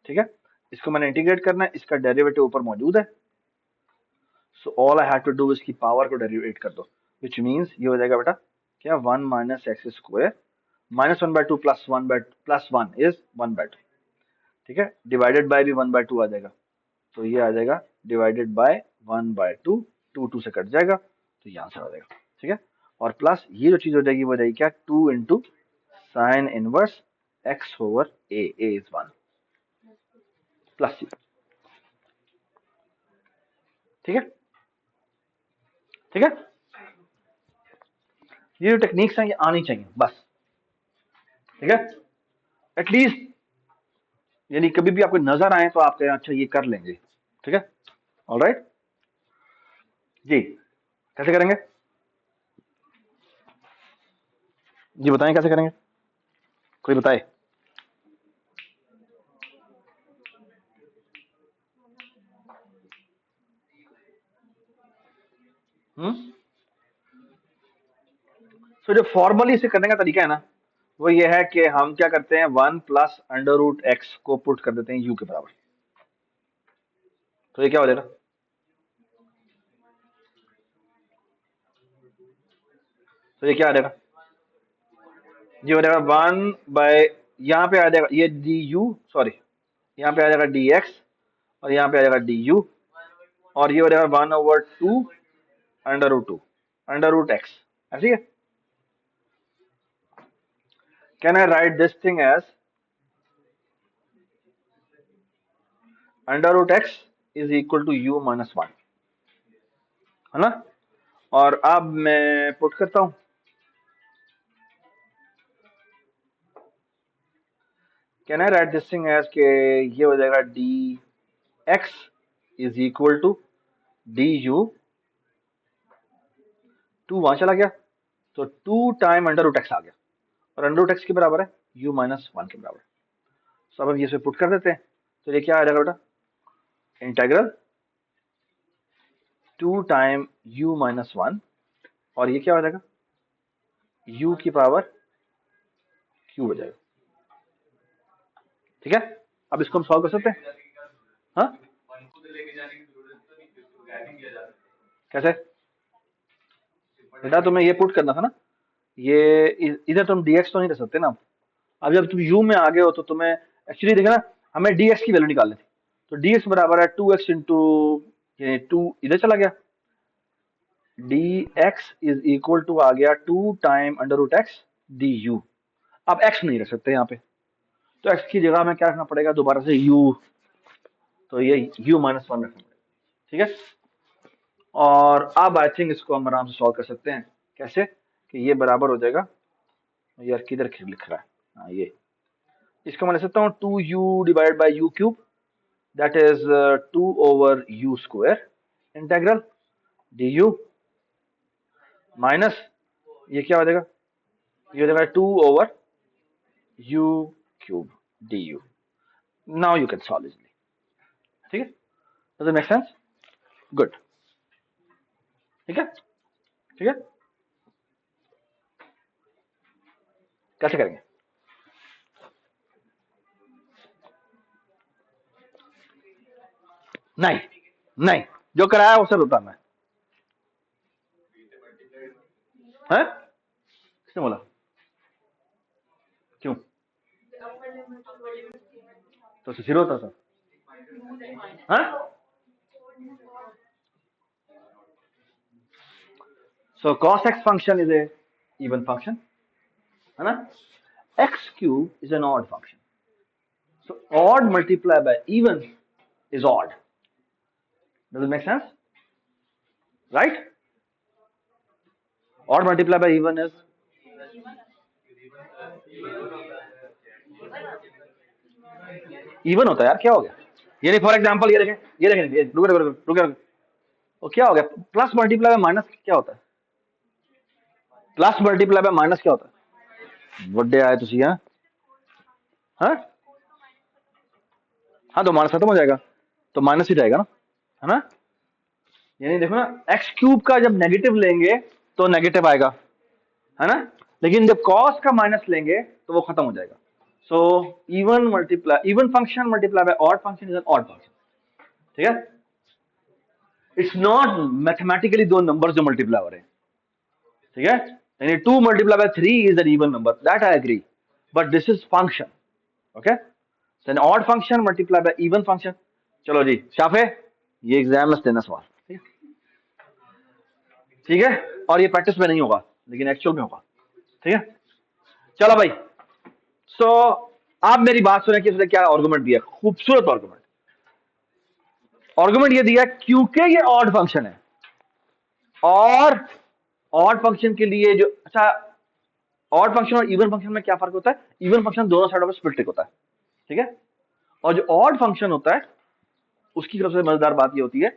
ठीक है। इसको मैंने इंटीग्रेट करना है, इसका डेरिवेटिव ऊपर मौजूद है। So all I have to do इसकी पावर को डेरिवेट कर दो, विच मीन्स ये हो जाएगा बेटा क्या, 1 - x², -1/2 +1 इज 1/2, ठीक है। डिवाइडेड बाय भी 1/2 आ जाएगा, तो ये आ जाएगा डिवाइडेड बाय 1/2, 2 से कट जाएगा, तो ये आंसर आ जाएगा, ठीक है। और प्लस ये जो चीज हो जाएगी वो हो जाएगी क्या, 2 into sine inverse x/a, a is 1 plus, ठीक है, ठीक है। ये जो टेक्निक्स हैं ये आनी चाहिए बस, ठीक है। एटलीस्ट यानी कभी भी आपको नजर आए तो आप कहें अच्छा ये कर लेंगे, ठीक है। ऑलराइट जी, कैसे करेंगे? जी बताएं कैसे करेंगे, कोई बताए। तो जो फॉर्मली इसे करने का तरीका है ना, वो ये है कि हम क्या करते हैं, 1 + √x को पुट कर देते हैं u के बराबर। तो ये क्या हो जाएगा, तो ये क्या आ जाएगा, ये हो जाएगा 1 यहाँ पे आ जाएगा ये du, सॉरी, यहाँ पे आ जाएगा dx, और यहाँ पे आ जाएगा du, और ये हो जाएगा 1/2 √2 √x, ऐसी है। Can I write this thing as √x is equal to u - 1, है ना। और अब मैं पुट करता हूं, can I write this thing as के ये हो जाएगा dx is equal to du, 2 वहां चला गया, तो 2 टाइम √x आ गया, और √x के बराबर है u - 1 के बराबर। तो अब हम ये से पुट कर देते हैं, तो ये क्या आ जाएगा बेटा, इंटेग्रल 2 टाइम u - 1, और ये क्या हो जाएगा, u की पावर q हो जाएगा, ठीक है। अब इसको हम सॉल्व कर सकते हैं, हाँ कैसे? बेटा तुम्हें ये पुट करना था ना, ये इधर तुम dx तो नहीं रख सकते ना। अब जब तुम u में आ गए हो तो तुम्हें एक्चुअली देखना, हमें dx की वैल्यू निकालनी थी। तो dx बराबर है 2x इंटू, ये 2 इधर चला गया, dx इज इक्वल टू आ गया 2 time under root x du। अब x नहीं रख सकते यहाँ पे, तो x की जगह में क्या रखना पड़ेगा दोबारा से u, तो ये u माइनस वन रखना पड़ेगा। ठीक है, और अब आई थिंक इसको हम आराम से सॉल्व कर सकते हैं। कैसे कि ये बराबर हो जाएगा, यार किधर लिख रहा है, हाँ ये, इसको मैं लिख सकता हूँ 2u divide by u cube, that is 2 over u square integral du minus ये क्या हो जाएगा, ये हो जाएगा 2 over u cube du। Now you can solve easily. ठीक है, does it make sense? Good. ठीक है, ठीक है, कैसे करेंगे? नहीं नहीं, जो कराया वो सब बताना है, किसने बोला? क्यों? तो जीरो होता था, हाँ? So cos x function is a even function, है ना? X cube is an odd function. So odd multiplied by even is odd. Does it make sense? Right? Odd multiplied by even is even होता है यार, क्या हो गया? ये नहीं, फॉर एग्जाम्पल ये देखें, ये देखें, ये रुको रुको रुको रुको, वो क्या हो गया? प्लस मल्टीप्लाई बाय माइनस क्या होता है? प्लस मल्टीप्लाई बाय माइनस क्या होता है? बर्थडे आए तुसी, हाँ? हाँ, हाँ तो माइनस खत्म हो जाएगा, तो माइनस ही रहेगा ना, है ना? यानी देखो ना, एक्स क्यूब का जब नेगेटिव लेंगे तो नेगेटिव आएगा, है ना? लेकिन जब कॉस का माइनस लेंगे तो वो खत्म हो जाएगा। So even function multiply by odd function is an odd function. ठीक है, इट्स नॉट मैथमेटिकली दो नंबर्स जो मल्टीप्लाई हो रहे हैं। ठीक है, यानी 2 multiply by 3 is an even number, that I agree, but this is function. Okay, so an odd function multiply by even function. चलो जी शाफे, ये एग्जाम में देना सवाल, ठीक है? और ये प्रैक्टिस में नहीं होगा लेकिन एक्चुअल में होगा। ठीक है, चलो भाई। सो आप मेरी बात सुने कि उसने क्या आर्गुमेंट दिया, खूबसूरत आर्गुमेंट। आर्गुमेंट ये दिया क्योंकि ये ऑड फंक्शन है, और ऑड फंक्शन के लिए जो, अच्छा, ऑड फंक्शन और इवन फंक्शन में क्या फर्क होता है? इवन फंक्शन दोनों साइडों पर स्प्लिटिक होता है, ठीक है? और जो ऑड फंक्शन होता है उसकी सबसे मजेदार बात ये होती है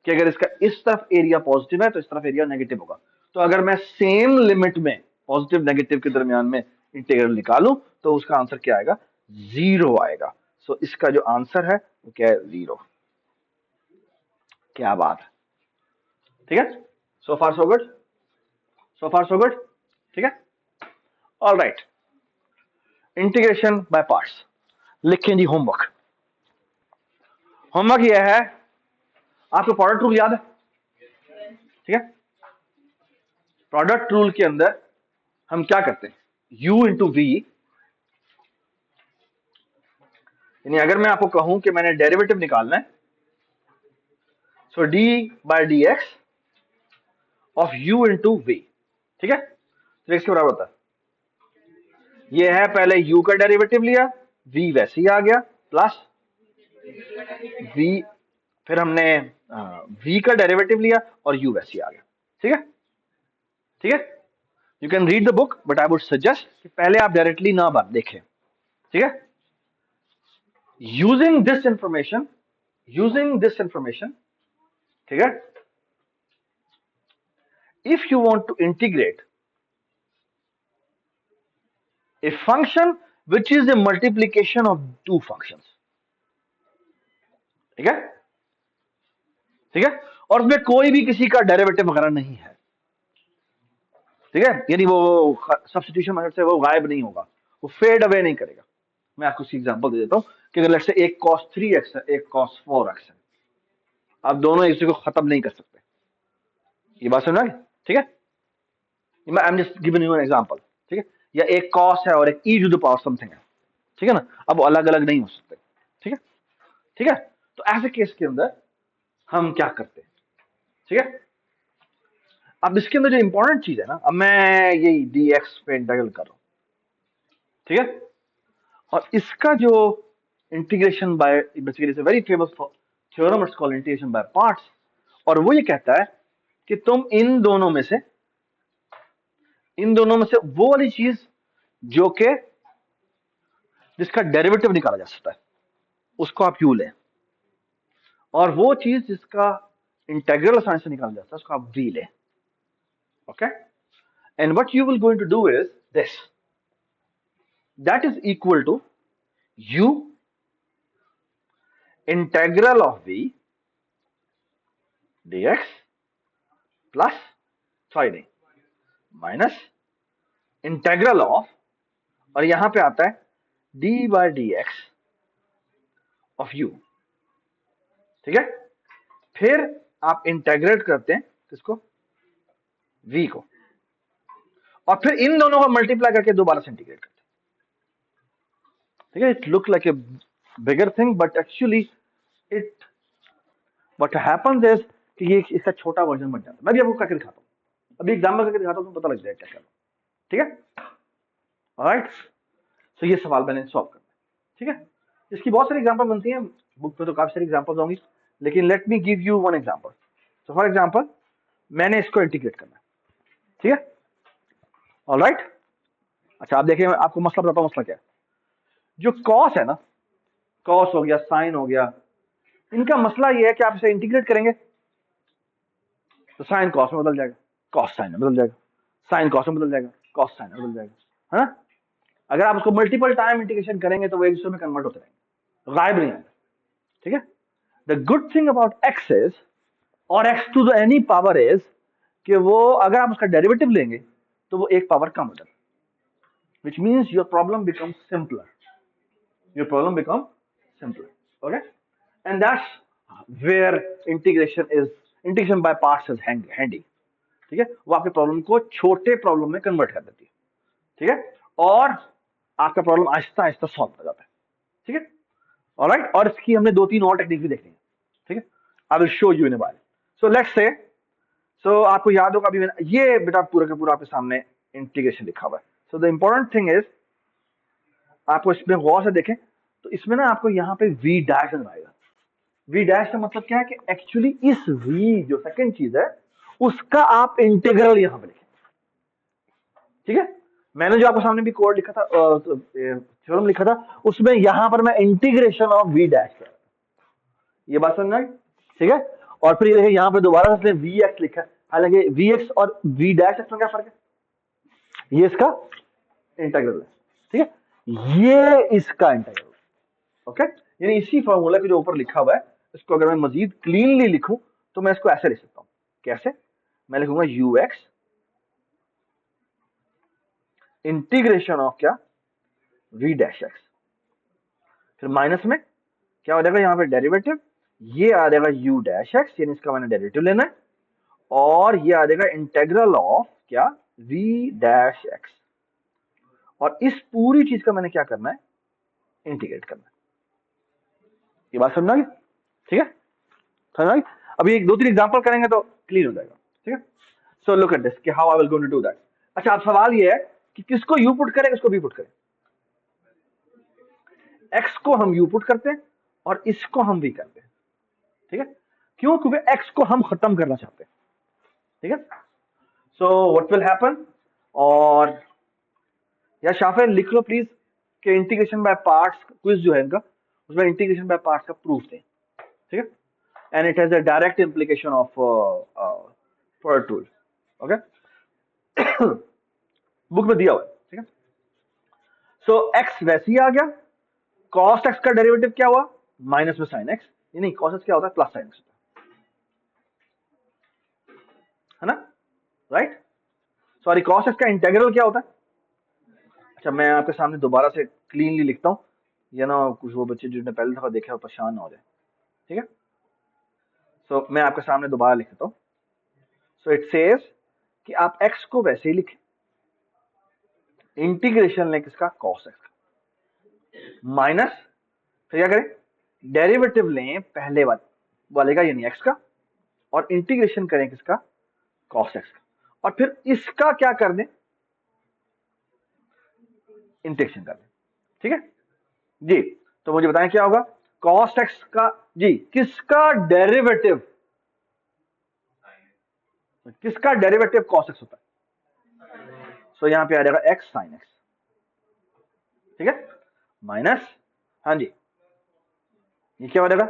कि अगर इसका इस तरफ एरिया पॉजिटिव है तो इस तरफ एरिया नेगेटिव होगा। तो अगर मैं सेम लिमिट में पॉजिटिव नेगेटिव के दरमियान में इंटीग्रल निकालूं तो उसका आंसर क्या आएगा? जीरो आएगा। सो इसका जो आंसर है वो क्या है? जीरो। क्या बात है, ठीक है? सो फार सो गुड, सो फार सो गुड, ठीक है? All right, integration by parts. लिखें जी होमवर्क। होमवर्क यह है, आपको प्रोडक्ट रूल याद है? ठीक है, प्रोडक्ट रूल के अंदर हम क्या करते हैं? u इंटू वी, यानी अगर मैं आपको कहूं कि मैंने डेरिवेटिव निकालना है, so d by d x of u into v, ठीक है? तो इसके बराबर होता है, ये है पहले u का डेरिवेटिव लिया, v वैसे ही आ गया, प्लस v, फिर हमने v का डेरिवेटिव लिया और u वैसे ही आ गया। ठीक है, ठीक है, you can read the book but I would suggest कि पहले आप डायरेक्टली ना बात देखें। ठीक है, using this information, using this information, ठीक है, if you want to integrate a function which is a multiplication of two functions, ठीक है, ठीक है, और उसमें कोई भी किसी का डेरिवेटिव वगैरह नहीं है, ठीक है, यानी वो सब्स्टिट्यूशन मेथड से वो गायब नहीं होगा, वो फेड अवे नहीं करेगा। मैं आपको एग्जांपल दे देता हूं कि अगर लेट्स से एक cos 3x है, एक cos 4x है, आप दोनों एक दूसरे को खत्म नहीं कर सकते। ये बात समझ में आ गई? ठीक है, I am just giving you an example, ठीक है, या एक कॉस है और एक ई टू द पावर समथिंग है, ठीक है ना, अब अलग अलग नहीं हो सकते, ठीक है, ठीक है। तो ऐसे केस के अंदर हम क्या करते हैं, ठीक है। अब इसके अंदर जो इंपॉर्टेंट चीज है ना, अब मैं ये dx पे इंटीग्रल कर रहा हूं, ठीक है, और इसका जो integration by basically it's a very famous theorem, it's called integration by parts, और वो ये कहता है कि तुम इन दोनों में से वो वाली चीज जो कि जिसका डेरिवेटिव निकाला जा सकता है उसको आप यू लें, और वो चीज जिसका इंटीग्रल आसानी से निकाला जा सकता है उसको आप वी लें, okay. And what you will going to do is this, that is equal to u integral of v dx plus, sorry नहीं, माइनस इंटेग्रल ऑफ, और यहां पे आता है d by d x of u, ठीक है। फिर आप इंटेग्रेट करते हैं किसको, v को, और फिर इन दोनों को मल्टीप्लाई करके दोबारा से इंटीग्रेट करते हैं, ठीक है। It look like a bigger thing but actually it what happens is कि ये इसका छोटा वर्जन बन जाता है। मैं भी आपको करके दिखाता हूं, अभी एग्जाम्पल करके दिखाता हूं तो पता लग जाएगा क्या करना, ठीक है। ऑलराइट, तो ये सवाल मैंने सॉल्व करना है, ठीक है। इसकी बहुत सारी एग्जांपल बनती हैं, बुक में तो काफी सारी एग्जांपल्स होंगी, लेकिन let me give you one example. So for example मैंने इसको इंटीग्रेट करना है, ठीक है, ऑलराइट। अच्छा आप देखिए, मैं आपको मसला बताता हूं, मसला क्या है। जो कॉस है ना, कॉस हो गया, साइन हो गया, इनका मसला ये है कि आप इसे इंटीग्रेट करेंगे तो साइन कॉस में बदल जाएगा, कॉस साइन में बदल जाएगा, साइन कॉस में बदल जाएगा, कॉस साइन में बदल जाएगा, है ना। अगर आप उसको मल्टीपल टाइम इंटीग्रेशन करेंगे तो वो एक दूसरे में कन्वर्ट होते रहेंगे, गायब नहीं आएगा, ठीक है। The good thing about x is, और x to the any power is, कि वो अगर आप उसका डेरिवेटिव लेंगे तो वो एक पावर कम हो जाता है, which means your problem becomes simpler, your problem becomes simpler, okay, and that's where integration by parts is handy, ठीक है। वो आपके प्रॉब्लम को छोटे प्रॉब्लम में कन्वर्ट कर देती है, ठीक है, और आपका प्रॉब्लम आहिस्ता आहिस्ता सॉल्व हो जाता है, ठीक है, ऑलराइट। और इसकी हमने 2-3 और टेक्निक भी देखनी है, ठीक है, I will show you in a while. So let's say, so आपको याद होगा अभी मैंने ये बेटा पूरा का पूरा आपके सामने इंटीग्रेशन लिखा हुआ है। So the important thing is, आपको इसमें गौर से देखें तो इसमें ना आपको यहाँ पे v डैश नजर आएगा। v डैश का मतलब क्या है कि एक्चुअली इस v जो सेकंड चीज है उसका आप इंटीग्रल यहां पे लिखें, ठीक है। मैंने जो आपको सामने भी कोड लिखा था, थ्योरम लिखा था, उसमें यहां पर मैं इंटीग्रेशन ऑफ v डैश कर, ये बात समझ आई, ठीक है। और फिर ये देखिए यहाँ पे दोबारा से वी एक्स लिखा है, हालांकि वी एक्स और वी डैश एक्स में क्या फर्क है, ये इसका इंटीग्रल है, ठीक है, ये इसका इंटीग्रल, ओके। यानी इसी फॉर्मूला के जो ऊपर लिखा हुआ है, इसको अगर मैं मजीद क्लीनली लिखूं तो मैं इसको ऐसे लिख सकता हूं, कैसे, मैं लिखूंगा यू एक्स इंटीग्रेशन ऑफ क्या, वी डैश एक्स, फिर माइनस में क्या हो जाएगा यहाँ पे डेरिवेटिव, ये आ जाएगा यू डैश एक्स, यानी इसका मैंने डेरिवेटिव लेना है, और ये आ जाएगा इंटीग्रल ऑफ क्या, v डैश एक्स, और इस पूरी चीज का मैंने क्या करना है, इंटीग्रेट करना है। ये बात समझ आ गई, ठीक है, समझ आ गई। अभी एक 2-3 एग्जांपल करेंगे तो क्लियर हो जाएगा, ठीक है। सो लुक एट दिस कि how I will going to do that. अच्छा अब सवाल ये है कि किसको यू पुट करें, किसको वी पुट करें। एक्स को हम यू पुट करते हैं और इसको हम वी करते हैं, ठीक है, क्यों, क्योंकि एक्स को हम खत्म करना चाहते हैं, ठीक है। सो व्हाट विल हैपन, और या शाफिर लिख लो प्लीज कि इंटीग्रेशन बाय पार्ट्स क्विज जो है इनका, उसमें इंटीग्रेशन बाय पार्ट्स का प्रूफ दें, ठीक है, and it has a direct implication of for tool, okay, book में दिया हुआ है, ठीक है। सो एक्स वैसे ही आ गया, कॉस एक्स का डेरिवेटिव क्या हुआ, माइनस में साइन एक्स, नहीं कॉस एक्स क्या होता है, प्लस साइन एक्स, है ना, राइट। सॉरी, कॉस एक्स का इंटीग्रल क्या होता है। अच्छा मैं आपके सामने दोबारा से क्लीनली लिखता हूं, या ना कुछ वो बच्चे जिन्होंने पहले दफा देखा हो परेशान ना हो जाए, ठीक है। सो मैं आपके सामने दोबारा लिखता हूं। सो इट सेज कि आप x को वैसे ही लिखें, इंटीग्रेशन लें किसका, cos x, माइनस फिर क्या करें, डेरिवेटिव लें पहले वाले का यानी x का, और इंटीग्रेशन करें किसका, cos x का, और फिर इसका क्या कर दें, इंटीग्रेशन कर दें। ठीक है जी, तो मुझे बताएं क्या होगा, cos x का जी किसका डेरिवेटिव, किसका डेरिवेटिव cos x होता है, सो यहां पे आ जाएगा x sin x। ठीक है, माइनस, हाँ जी, ये क्या हो जाएगा,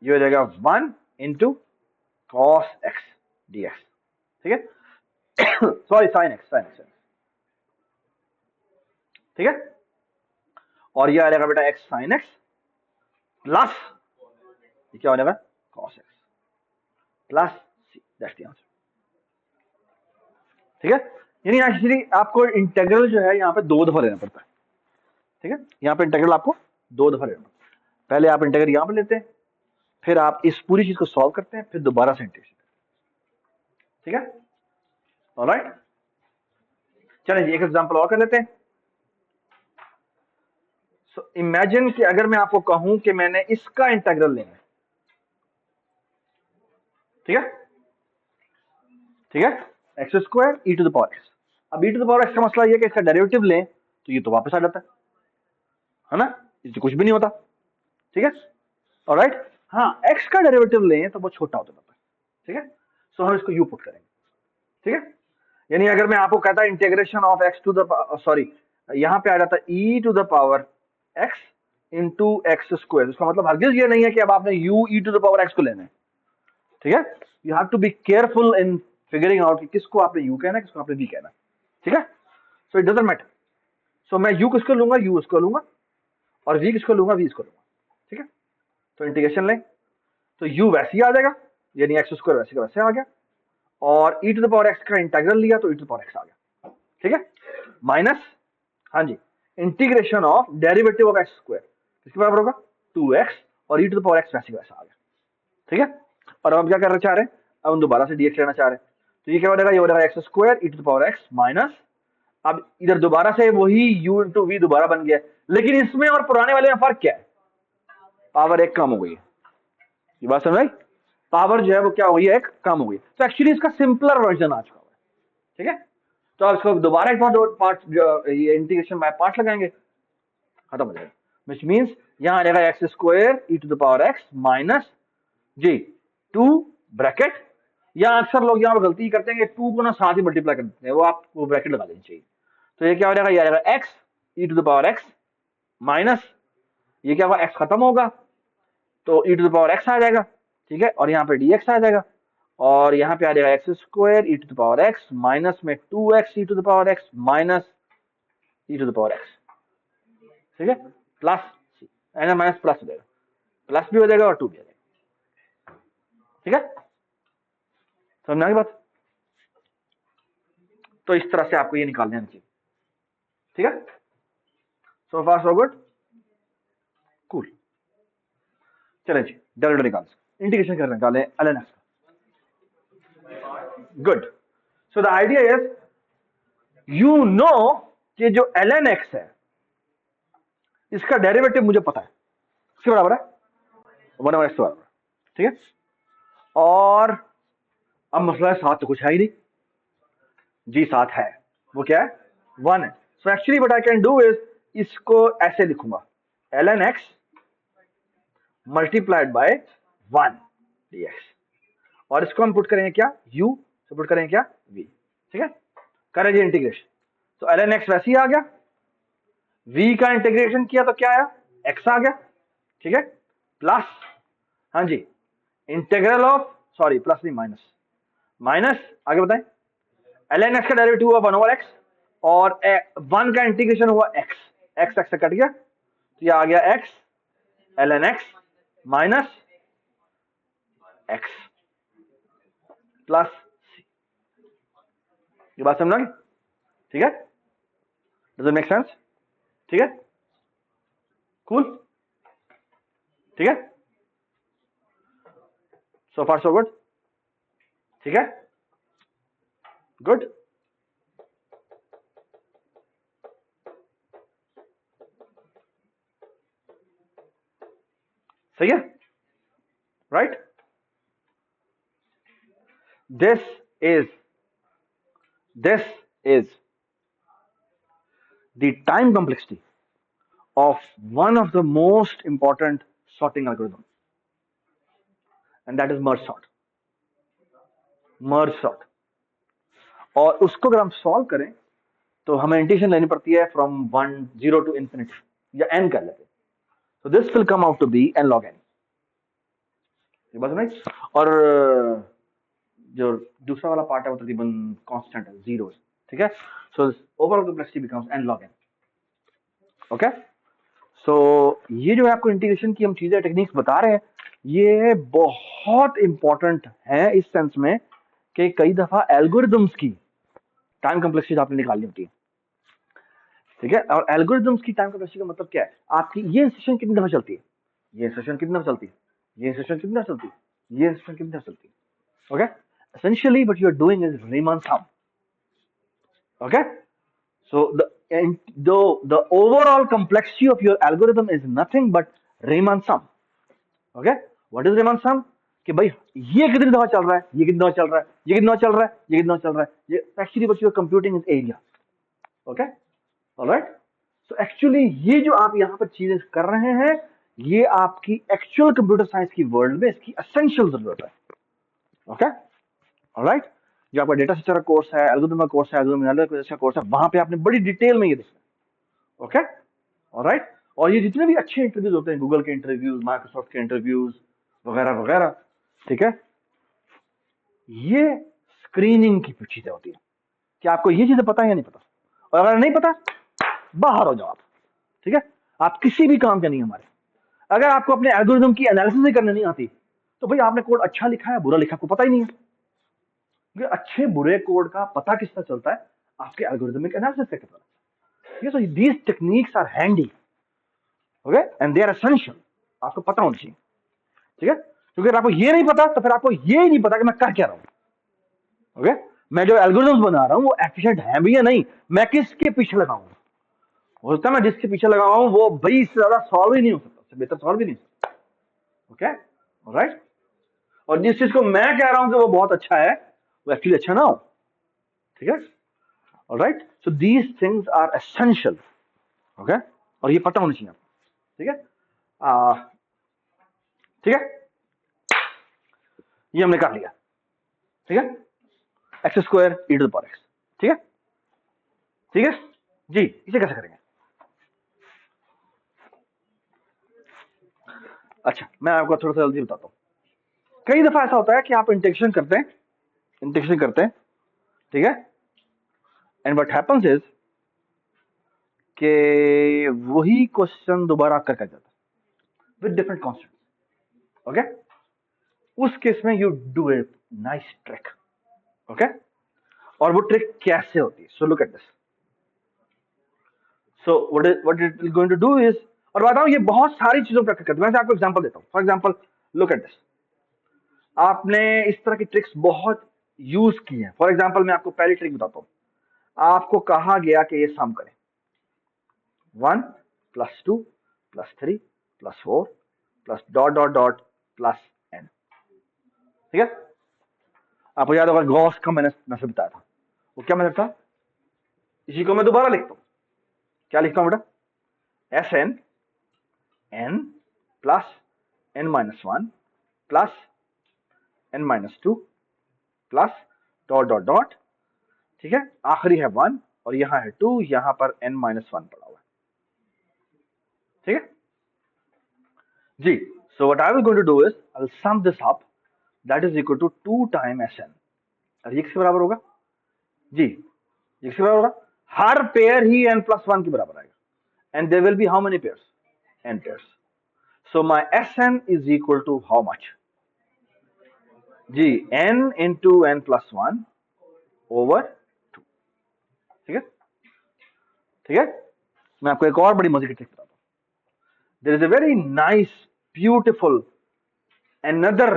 ये हो जाएगा 1 इंटू cos x dx। ठीक है सॉरी sin x। ठीक है, और ये आ जाएगा बेटा x sin x प्लस, ये क्या हो जाएगा, cos x plus c, that's the answer. ठीक है, यानी एक्चुअली आपको इंटीग्रल जो है यहाँ पे 2 दफा लेना पड़ता है। ठीक है, यहाँ पे इंटीग्रल आपको 2 दफा लेना पड़ता है, पहले आप इंटीग्रल यहाँ पे लेते हैं, फिर आप इस पूरी चीज को सॉल्व करते हैं, फिर दोबारा से इंटीग्रेशन। ठीक है, ऑलराइट, चलिए जी एक एग्जांपल और कर लेते हैं। सो इमेजिन कि अगर मैं आपको कहूं कि मैंने इसका इंटीग्रल लेना है। ठीक है, ठीक है, x square e to the power x. अब e to the power x का मसला ये कि इसका डेरिवेटिव लें तो ये तो वापस आ जाता है ना, इससे कुछ भी नहीं होता। ठीक है, ऑलराइट, हाँ एक्स का डेरिवेटिव लें तो वो छोटा होता है। ठीक है, सो हम इसको यू पुट करेंगे। ठीक है, यानी अगर मैं आपको कहता integration of x to the, sorry यहां पे आ जाता e to the power x into x square, इसका मतलब हरगिज ये नहीं है कि अब आपने u e to the power x को लेना है। ठीक है, you have to be careful in figuring out कि किसको आपने यू कहना है, किसको आपने वी कहना है। ठीक है, सो इट डजंट मैटर, सो मैं यू किसको लूंगा, यू इसको लूंगा, और वी किसको लूंगा, वी इसको लूंगा। ठीक है, तो इंटीग्रेशन लें तो यू वैसे ही आ जाएगा, यानी एक्स स्क्वायर वैसे का वैसे आ गया, और e to the power x का इंटीग्रल लिया तो e to the power x आ गया। ठीक है, माइनस, हाँ जी, integration of derivative of x square किसके बराबर होगा, 2x, और e to the power x वैसे वैसा आ गया। ठीक है, और अब हम क्या करना चाह रहे हैं, अब हम दोबारा से dx लेना चाह रहे हैं, तो ये क्या हो जाएगा, ये हो जाएगा x square e to the power x minus, अब इधर दोबारा से वही u इंटू वी दोबारा बन गया, लेकिन इसमें और पुराने वाले में फर्क क्या है, पावर एक कम हो गई है। ये बात समझ आई, पावर जो है वो क्या हो गई है, एक कम हो गई, तो एक्चुअली इसका सिंपलर वर्जन आ चुका है। ठीक है, तो आप इसको दोबारा एक बार पार्ट, ये इंटीग्रेशन बाय पार्ट लगाएंगे, खत्म हो जाएगा, विच मीन्स यहां आ जाएगा x square e to the power x minus जी 2 ब्रैकेट, या अक्सर लोग यहां पर गलती करते हैं कि 2 को ना साथ ही मल्टीप्लाई कर देते हैं, वो आप वो ब्रैकेट लगा लेनी चाहिए। तो ये क्या हो जाएगा, ये आ जाएगा x e to the power x minus, ये क्या होगा, एक्स खत्म होगा तो e to the power x आ जाएगा। ठीक है, और यहाँ पे dx आ जाएगा, और यहाँ पे आ जाएगा x square e to the power x minus में 2x e to the power x minus e to the power x. ठीक है, प्लस एन माइनस प्लस हो जाएगा, प्लस भी हो जाएगा और 2 भी हो जाएगा। ठीक है, समझ आ गई बात, तो इस तरह से आपको ये निकालने आनी चाहिए। ठीक है, सो फार सो गुड, कूल, चले जी डेरिवेटिव निकाल, इंटीग्रेशन कर निकालें ln x का। Good, so the idea is you know कि जो ln x है इसका डेरिवेटिव मुझे पता है, किसके बराबर है, 1/x के बराबर। ठीक है, और अब मसला है साथ तो कुछ है ही नहीं, जी साथ है, वो क्या है, 1 है। So actually what I can do is इसको ऐसे लिखूंगा, ln x multiplied by 1 dx, और इसको हम पुट करेंगे क्या, u से पुट करेंगे क्या, v। ठीक है, करें जी इंटीग्रेशन, तो ln x वैसे ही आ गया, v का इंटीग्रेशन किया तो क्या आया, x आ गया। ठीक है, प्लस, हाँ जी, इंटीग्रल ऑफ, सॉरी प्लस नहीं माइनस, माइनस आगे बताएं, ln x का डेरिवेटिव हुआ 1/x, और 1 का इंटीग्रेशन हुआ x, x से कट गया तो ये आ गया x ln x minus x plus c। ये बात समझ, ठीक है, डज इट मेक सेंस, ठीक है, कूल, ठीक है, सो फार सो गुड, ठीक है, गुड, सही है, right. This is this is the time complexity of one of the most important sorting algorithms, and that is merge sort. Merge sort. और उसको अगर हम सॉल्व करें तो हमें इंटीग्रेशन लेनी पड़ती है फ्रॉम 0 to infinity या n कर लेते हैं। तो this will come out to be n log n। ये बात नहीं। और जो दूसरा वाला पार्ट है वो तकरीबन कांस्टेंट है, 0 है, ठीक है। So overall complexity becomes n log n। Okay, so ये जो है आपको इंटीग्रेशन की हम चीजें टेक्निक्स बता रहे हैं, ये बहुत इंपॉर्टेंट है इस सेंस में कि कई दफा एल्गोरिदम्स की टाइम कॉम्प्लेक्सिटी आपने निकालनी होती है, ठीक है। और एल्गोरिदम्स की टाइम कॉम्प्लेक्सिटी का मतलब क्या है, आपकी ये इंस्ट्रक्शन कितनी दफा चलती है, ये इंस्ट्रक्शन कितनी दफा चलती है, ये इंस्ट्रक्शन कितनी दफा चलती है, ये इंस्ट्रक्शन कितनी दफा चलती है। Okay, essentially what you are doing is Riemann sum। okay, so the overall complexity of your algorithm is nothing but Riemann sum। okay, what is Riemann sum? कि भाई ये कितनी दफा चल रहा है, ये कितनी दफा चल रहा है, ये कितना चल रहा है, ये कितना चल रहा है, ये actually what you are computing is area। okay, alright, so actually ये जो आप यहाँ पर चीजें कर रहे हैं ये आपकी एक्चुअल कंप्यूटर साइंस की वर्ल्ड में इसकी एसेंशियल जरूरत है। ओके, ऑलराइट, जो आपका डेटा स्ट्रक्चर कोर्स है, एल्गोरिथम का कोर्स है, एल्गोरिथम एनालिसिस का कोर्स है, वहां पे आपने बड़ी डिटेल में ये देखना। ओके, ऑलराइट, और ये जितने भी अच्छे इंटरव्यूज होते हैं, गूगल के इंटरव्यूज, माइक्रोसॉफ्ट के इंटरव्यूज वगैरह वगैरह, ठीक है, ये स्क्रीनिंग की चीजें होती है कि आपको ये चीजें पता है या नहीं पता, और अगर नहीं पता बाहर हो जाओ आप, ठीक है, आप किसी भी काम के नहीं हमारे। अगर आपको अपने एल्गोरिथम की एनालिसिस ही करने नहीं आती तो भाई आपने कोड अच्छा लिखा है बुरा लिखा को पता ही नहीं है। क्योंकि अच्छे बुरे कोड का पता किस तरह चलता है, आपके एल्गोरिथमिक एनालिसिस से पता चलता है। So these techniques are handy, okay, and they are essential, आपको पता होना चाहिए, ठीक है। क्योंकि अगर आपको ये नहीं पता तो फिर आपको ये नहीं पता कि मैं कर क्या रहा हूं। ओके, मैं जो एल्गोरिथम्स बना रहा हूं वो एफिशिएंट है भी या नहीं, मैं किसके पीछे लगाऊंगा। हो सकता है मैं जिसके पीछे लगा हूं वो भाई इससे ज्यादा सॉल्व ही नहीं हो सकता, उससे बेहतर सॉल्व ही नहीं हो सकता। ओके, ऑलराइट, और जिस चीज को मैं कह रहा हूं कि वो बहुत अच्छा है वो एक्चुअली अच्छा ना हो, ठीक है, alright. So these things are essential, okay, और ये पता होना चाहिए आपको, ठीक है, ठीक है, ये हमने कर लिया, ठीक है, x square e to the power x, ठीक है, ठीक है जी। इसे कैसे करेंगे, अच्छा मैं आपको थोड़ा सा जल्दी बताता हूं। कई दफा ऐसा होता है कि आप इंटेग्रेशन करते हैं, इंटेग्रेशन करते हैं, ठीक है, एंड व्हाट हैपेंस इज कि वही क्वेश्चन दोबारा करके जाता है विद डिफरेंट कॉन्स्टेंट्स। ओके, उस केस में you do a nice trick, okay, और वो ट्रिक कैसे होती है, so look at this. So what it is going to do is, और बताऊं ये बहुत सारी चीजों पर करते हैं, मैं आपको एग्जांपल देता हूं। For example look at this, आपने इस तरह की ट्रिक्स बहुत यूज की है। फॉर एग्जांपल मैं आपको पहली ट्रिक बताता हूं, आपको कहा गया कि ये सम करें 1 + 2 + 3 + 4 + dot dot dot plus n, ठीक है। आपको याद होगा गॉस का मैंने मैसेज बताया था, वो क्या मैसेज था, इसी को मैं दोबारा लिखता हूं, क्या लिखता हूं बेटा, Sn n + n-1 + n-2 + dot dot dot, ठीक है, आखिरी है 1 और यहां है 2, यहां पर n-1 पड़ा हुआ है, ठीक है जी। So what I will going to do is I will sum this up, that is equal to 2 time Sn। और ये किसके बराबर होगा जी, ये किसके बराबर होगा, हर पेयर ही n+1 के बराबर आएगा, and there will be how many pairs, n pairs। so my Sn is equal to how much ji, n into n+1 over 2, ठीक है, ठीक है। मैं आपको एक और बड़ी मजे की ट्रिक बताता हूं। there is a very nice beautiful another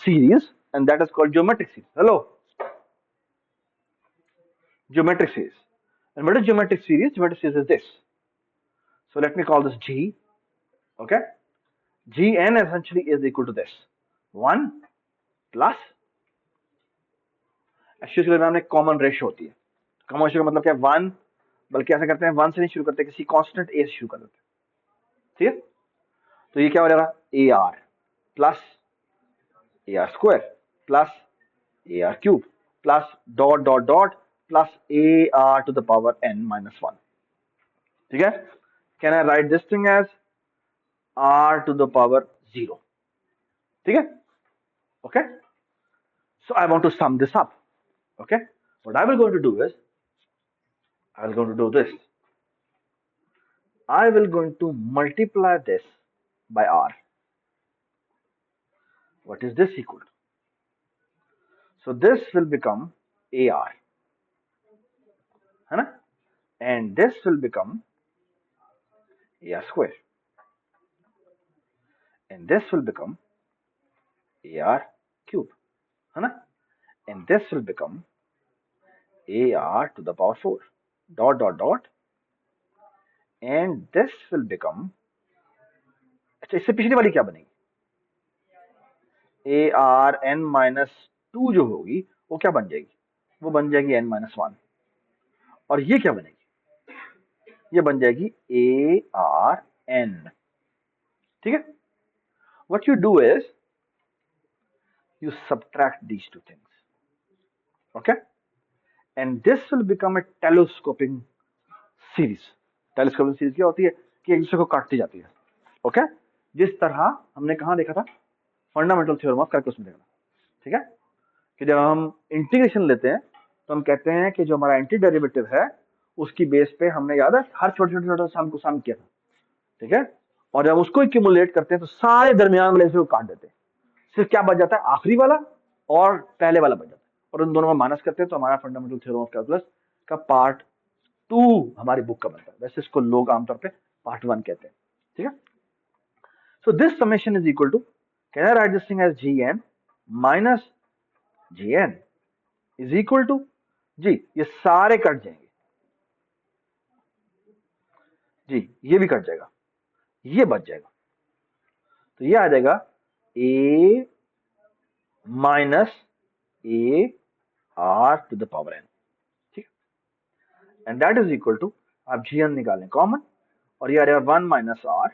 series and that is called geometric series। hello, geometric series. And what is geometric series? Geometric series is this. So let me call this G. Okay, Gn essentially is equal to this 1 plus, actually ma'am एक कॉमन रेशियो होती है. कॉमन रेशियो का मतलब क्या है? 1, बल्कि ऐसा करते हैं 1 से नहीं शुरू करते, किसी कांस्टेंट a से शुरू कर देते हैं. ठीक है, तो ये क्या हो जाएगा? AR plus AR square plus AR cube plus dot dot dot plus AR to the power n minus 1. ठीक है, can I write this thing as R to the power 0. ठीक है, okay, so I want to sum this up. Okay, what I will going to do is I will going to do this. I will going to multiply this by R. What is this equal to? So this will become AR, है ना, and this will become AR square, and this will become AR cube, है ना, and this will become AR to the power 4 dot dot dot, and this will become, अच्छा इससे पिछली वाली क्या बनेगी? ARn माइनस 2 जो होगी वो क्या बन जाएगी? वो बन जाएगी n माइनस 1. और ये क्या बनेगी? ये बन जाएगी ARn. ठीक है, what you do is you subtract these two things. Okay, and this will become a telescoping series. telescoping series क्या होती है? कि एक दूसरे को काटती जाती है. ओके, जिस तरह हमने कहाँ देखा था? फंडामेंटल थ्योरम ऑफ कैलकुलस में देखा. ठीक है, कि जब हम इंटीग्रेशन लेते हैं तो हम कहते हैं कि जो हमारा एंटी डेरिवेटिव है उसकी बेस पे हमने, याद है, हर छोटे छोटे छोटे सम को सम किया था. ठीक है, और जब उसको एक्यूमुलेट करते हैं तो सारे दरमियान वाले को काट देते हैं. सिर्फ क्या बच जाता है? आखिरी वाला और पहले वाला बच जाता है, और उन दोनों का माइनस करते हैं तो हमारा फंडामेंटल थ्योरम ऑफ कैलकुलस का पार्ट 2 हमारी बुक का बनता है. वैसे इसको लोग आमतौर पे पार्ट 1 कहते हैं. ठीक है, so this summation is equal to, can I write this thing as Gn minus Gn is equal to, जी ये सारे कट जाएंगे, जी ये भी कट जाएगा, ये बच जाएगा, तो ये आ जाएगा A minus AR to the power n. ठीक, and that is equal to, आप Gn निकालें कॉमन, और ये आ जाएगा 1 माइनस R,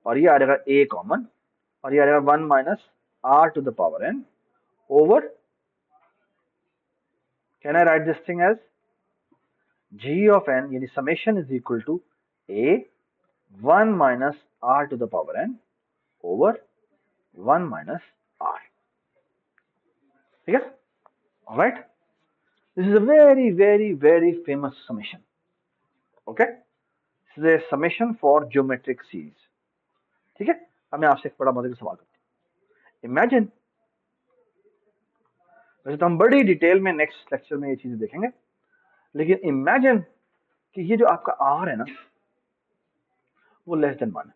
और ये आ जाएगा A कॉमन, और ये आ जाएगा 1 minus R to the power n over, can I write this thing as G of n, यानी summation is equal to A 1 minus R to the power n over 1 minus R. ठीक है, alright, this is a very very very famous summation. Okay, this is a summation for geometric series. ठीक है, अब मैं आपसे एक बड़ा मजेदार सवाल करता हूं. इमेजिन, वैसे तो हम बड़ी डिटेल में नेक्स्ट लेक्चर में ये चीजें देखेंगे, लेकिन इमेजिन कि ये जो आपका R है ना वो लेस देन 1 है.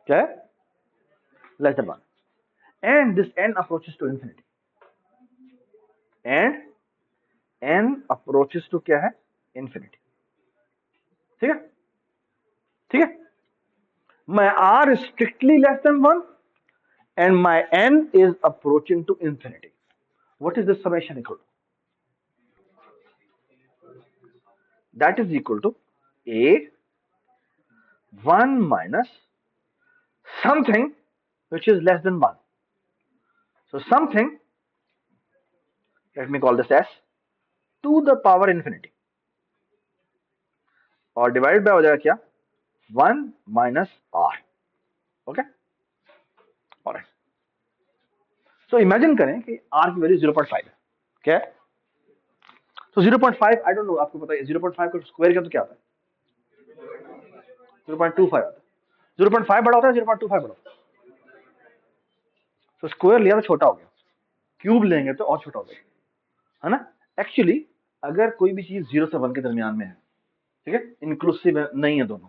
क्या है? Less than 1, and this n approaches to infinity, and n approaches to क्या है? इंफिनिटी. ठीक है, ठीक है, my R is strictly less than 1 and my n is approaching to infinity. What is the summation equal to? That is equal to A 1 minus something which is less than 1. So something, let me call this as to the power infinity, और डिवाइड बाय हो जाएगा क्या? 1 minus R. Okay, alright. So imagine करें कि R की वैल्यू 0.5 है. क्या है? तो 0.5, आई डोंट नो, आपको पता है 0.5 का स्क्वायर क्या तो क्या आता है? 0.25 आता है. 0.5 बड़ा होता है, 0.25 बड़ा होता है. तो स्क्वायर लिया तो छोटा हो गया, क्यूब लेंगे तो और छोटा हो जाएगा, है ना. एक्चुअली अगर कोई भी चीज 0 से 1 के दरमियान में है, ठीक है, इंक्लूसिव नहीं है दोनों,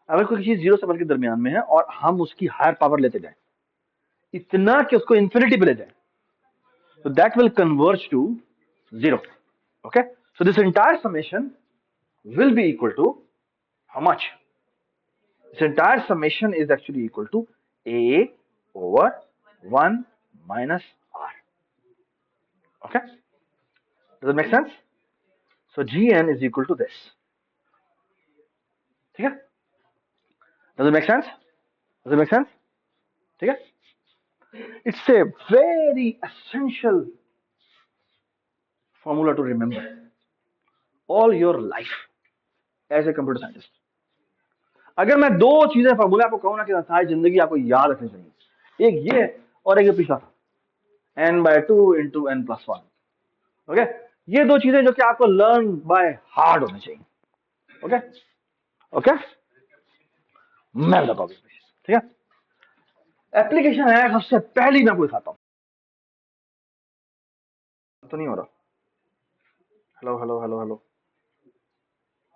अगर कोई चीज 0 से 1 के दरमियान में है और हम उसकी हायर पावर लेते जाए इतना कि उसको इंफिनिटी पे ले जाए, तो that will converge to 0. Okay, so this entire summation will be equal to how much? This entire summation is actually equal to A over 1 minus R. Okay, does it make sense? So Gn is equal to this. Okay, does it make sense? Does it make sense? Okay, it's a very essential formula to remember all your life as a computer scientist. अगर मैं दो चीजें फॉर्मूला आपको कहूं ना कि सारी जिंदगी आपको याद रखनी चाहिए, एक ये और एक ये पिछला था, n/2 इंटू n+1. ओके, ये दो चीजें जो कि आपको लर्न बाय हार्ड होनी चाहिए. ओके ओके, मैं बताता हूँ. ठीक है, एप्लीकेशन है. सबसे पहली मैं आपको दिखाता हूँ. तो नहीं हो रहा. Hello hello hello hello.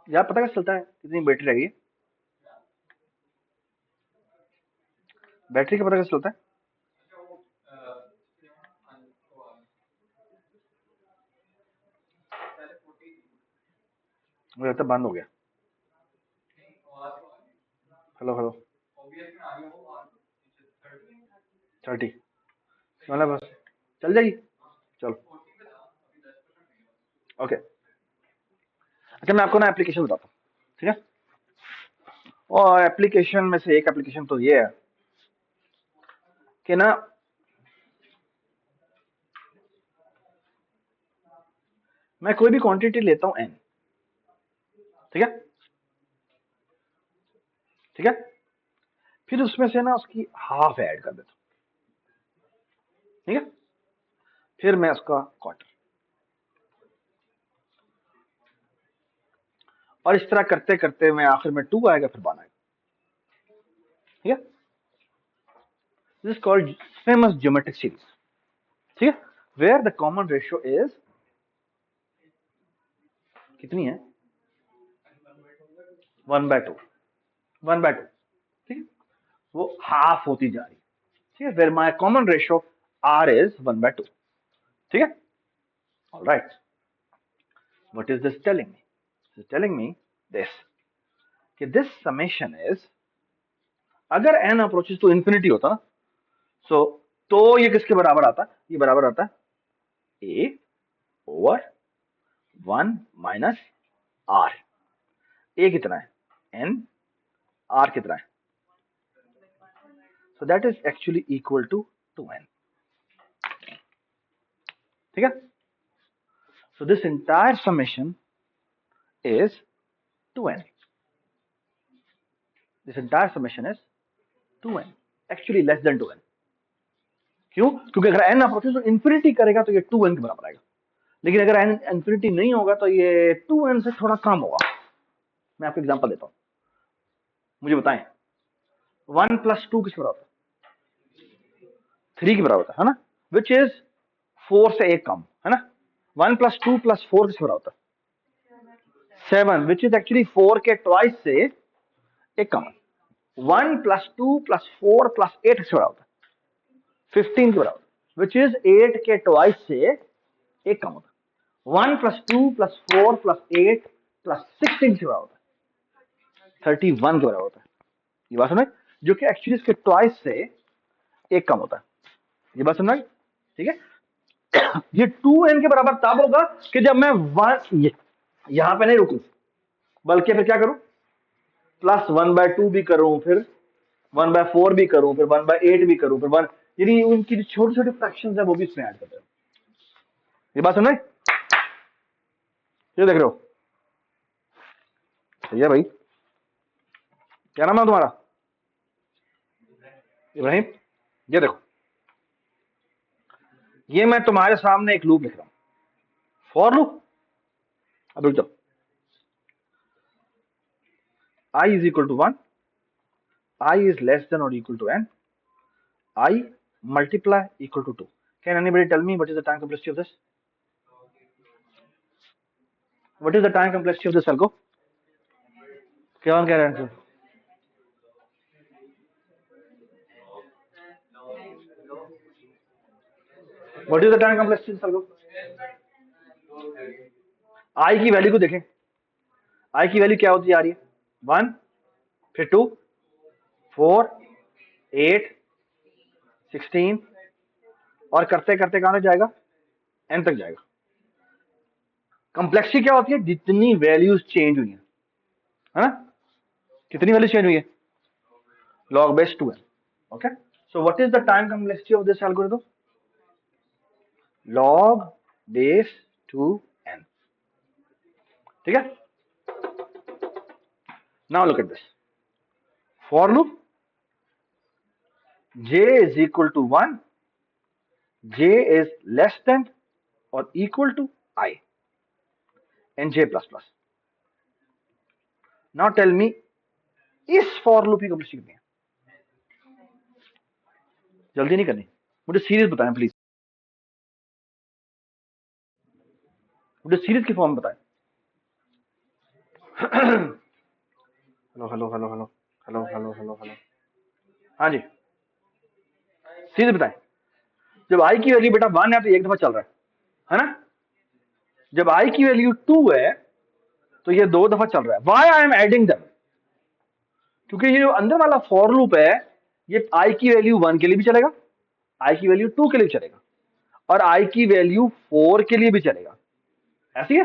यार पता कैसे चलता है कितनी बैटरी रहेगी? बैटरी का पता कैसे चलता है? मुझे लगता है बंद हो गया. Hello hello. 30 मतलब बस चल जाएगी. चलो ओके. अच्छा, मैं आपको ना एप्लीकेशन बताता हूँ. ठीक है, और एप्लीकेशन में से एक एप्लीकेशन तो ये है कि ना, मैं कोई भी क्वांटिटी लेता हूं n. ठीक है, ठीक है, फिर उसमें से ना उसकी हाफ ऐड कर देता हूं. ठीक है, फिर मैं उसका क्वार्टर, और इस तरह करते करते मैं आखिर में 2 आएगा, फिर 1 आएगा. ठीक है, this is called famous geometric series. ठीक है, where the common ratio is कितनी है? 1/2. 1/2. ठीक है, वो हाफ होती जा रही है. ठीक है, where my common ratio r is 1/2. ठीक है, alright. What is this telling me? This is telling me this, कि this summation is, अगर n अप्रोचेस टू इंफिनिटी होता ना, सो तो ये किसके बराबर आता? ये बराबर आता a over 1 minus r. a कितना है? n. r कितना है? So that is actually equal to 2n. ठीक है, so this entire summation is 2n. This entire summation is 2n, actually less than 2n. क्यों? क्योंकि अगर n अप्रोचेस टू इंफिनिटी करेगा तो ये 2n के बराबर आएगा, लेकिन अगर n इंफिनिटी नहीं होगा तो ये 2n से थोड़ा कम होगा. मैं आपको एग्जांपल देता हूं. मुझे बताएं, 1 + 2 किसके बराबर होता है? 3 के बराबर होता है ना, विच इज 4 से एक कम है ना. 1 + 2 + 4 किसके बराबर होता है? 7, विच इज एक्चुअली 4 के ट्वाइस से एक कम है. 1 + 2 + 4 + 8 किसके बराबर होता है? 15 के बराबर, विच इज 8 के ट्वाइस से एक कम होता है. 1 + 2 + 4 + 8 + 16 के बराबर होता है? 31 के बराबर होता है. ये बात समझ, जो कि एक्चुअली इसके ट्वाइस से एक कम होता है. ये बात समझ. ठीक है, ये 2n के बराबर तब होगा कि जब मैं यहां पे नहीं रुकूं, बल्कि फिर क्या करूं? +1/2 भी करूं, फिर 1/4 भी करूं, फिर 1/8 भी करूं, फिर 1, यानी उनकी छोटी छोटी फ्रैक्शन है वो भी इसमें ऐड करते हैं. ये बात समझ, ये देख रहे हो? सही है भाई. क्या नाम है तुम्हारा? इब्राहिम. ये देखो, ये मैं तुम्हारे सामने एक लूप लिख रहा हूं, फॉर लूप. अब रुक जाओ. I is equal to 1, I is less than or equal to n, I multiply equal to 2. Can anybody tell me what is the time complexity of this? What is the time complexity of this algo? क्या कह रहे हैं? What is the time complexity of this algo? आई की वैल्यू को देखें, आई की वैल्यू क्या होती जा रही है, 1, फिर 2, 4, 8, 16, और करते करते कहां तक जाएगा, एन तक जाएगा। कंप्लेक्सिटी क्या होती है, जितनी वैल्यूज चेंज हुई है ना, कितनी वैल्यू चेंज हुई है, log base 2n. Okay, so what is the time complexity of this algorithm, log base 2n. ठीक है, now look at this for loop, j is equal to 1, j is less than or equal to I and j plus plus. Now tell me इस for loop की कंप्लेक्सिटी कितनी है, जल्दी नहीं करनी, मुझे सीरीज बताएं प्लीज, मुझे सीरीज की फॉर्म बताएं। Hello hello hello hello hello hello hello hello, हाँ जी, सीरीज बताएं। जब आई की वैल्यू बेटा 1 है तो एक दफा चल रहा है ना, जब आई की वैल्यू 2 है तो ये 2 दफा चल रहा है। वाई आई एम एडिंग दम, क्योंकि ये जो अंदर वाला फॉर लूप है ये आई की वैल्यू 1 के लिए भी चलेगा, आई की वैल्यू 2 के लिए भी चलेगा, और आई की वैल्यू 4 के लिए भी चलेगा, ऐसी है।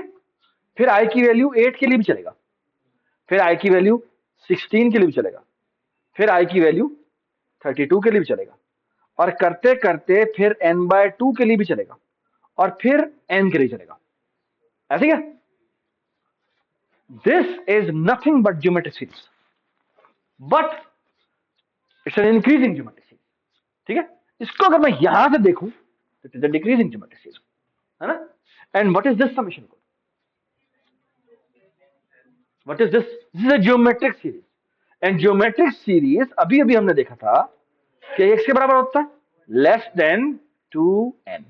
फिर आई की वैल्यू 8 के लिए भी चलेगा, फिर आई की वैल्यू 16 के लिए भी चलेगा, फिर आई की वैल्यू 32 के लिए भी चलेगा, और करते करते फिर n/2 के लिए भी चलेगा, और फिर n के लिए चलेगा, ऐसी है। This is nothing but geometric series, but it's an increasing geometric series. ठीक है, इसको अगर मैं यहां से देखूं तो it is a decreasing geometric series, है ना। And what is this summation code, what is this, this is a geometric series. And geometric series अभी अभी हमने देखा था कि x के बराबर होता है less than 2n,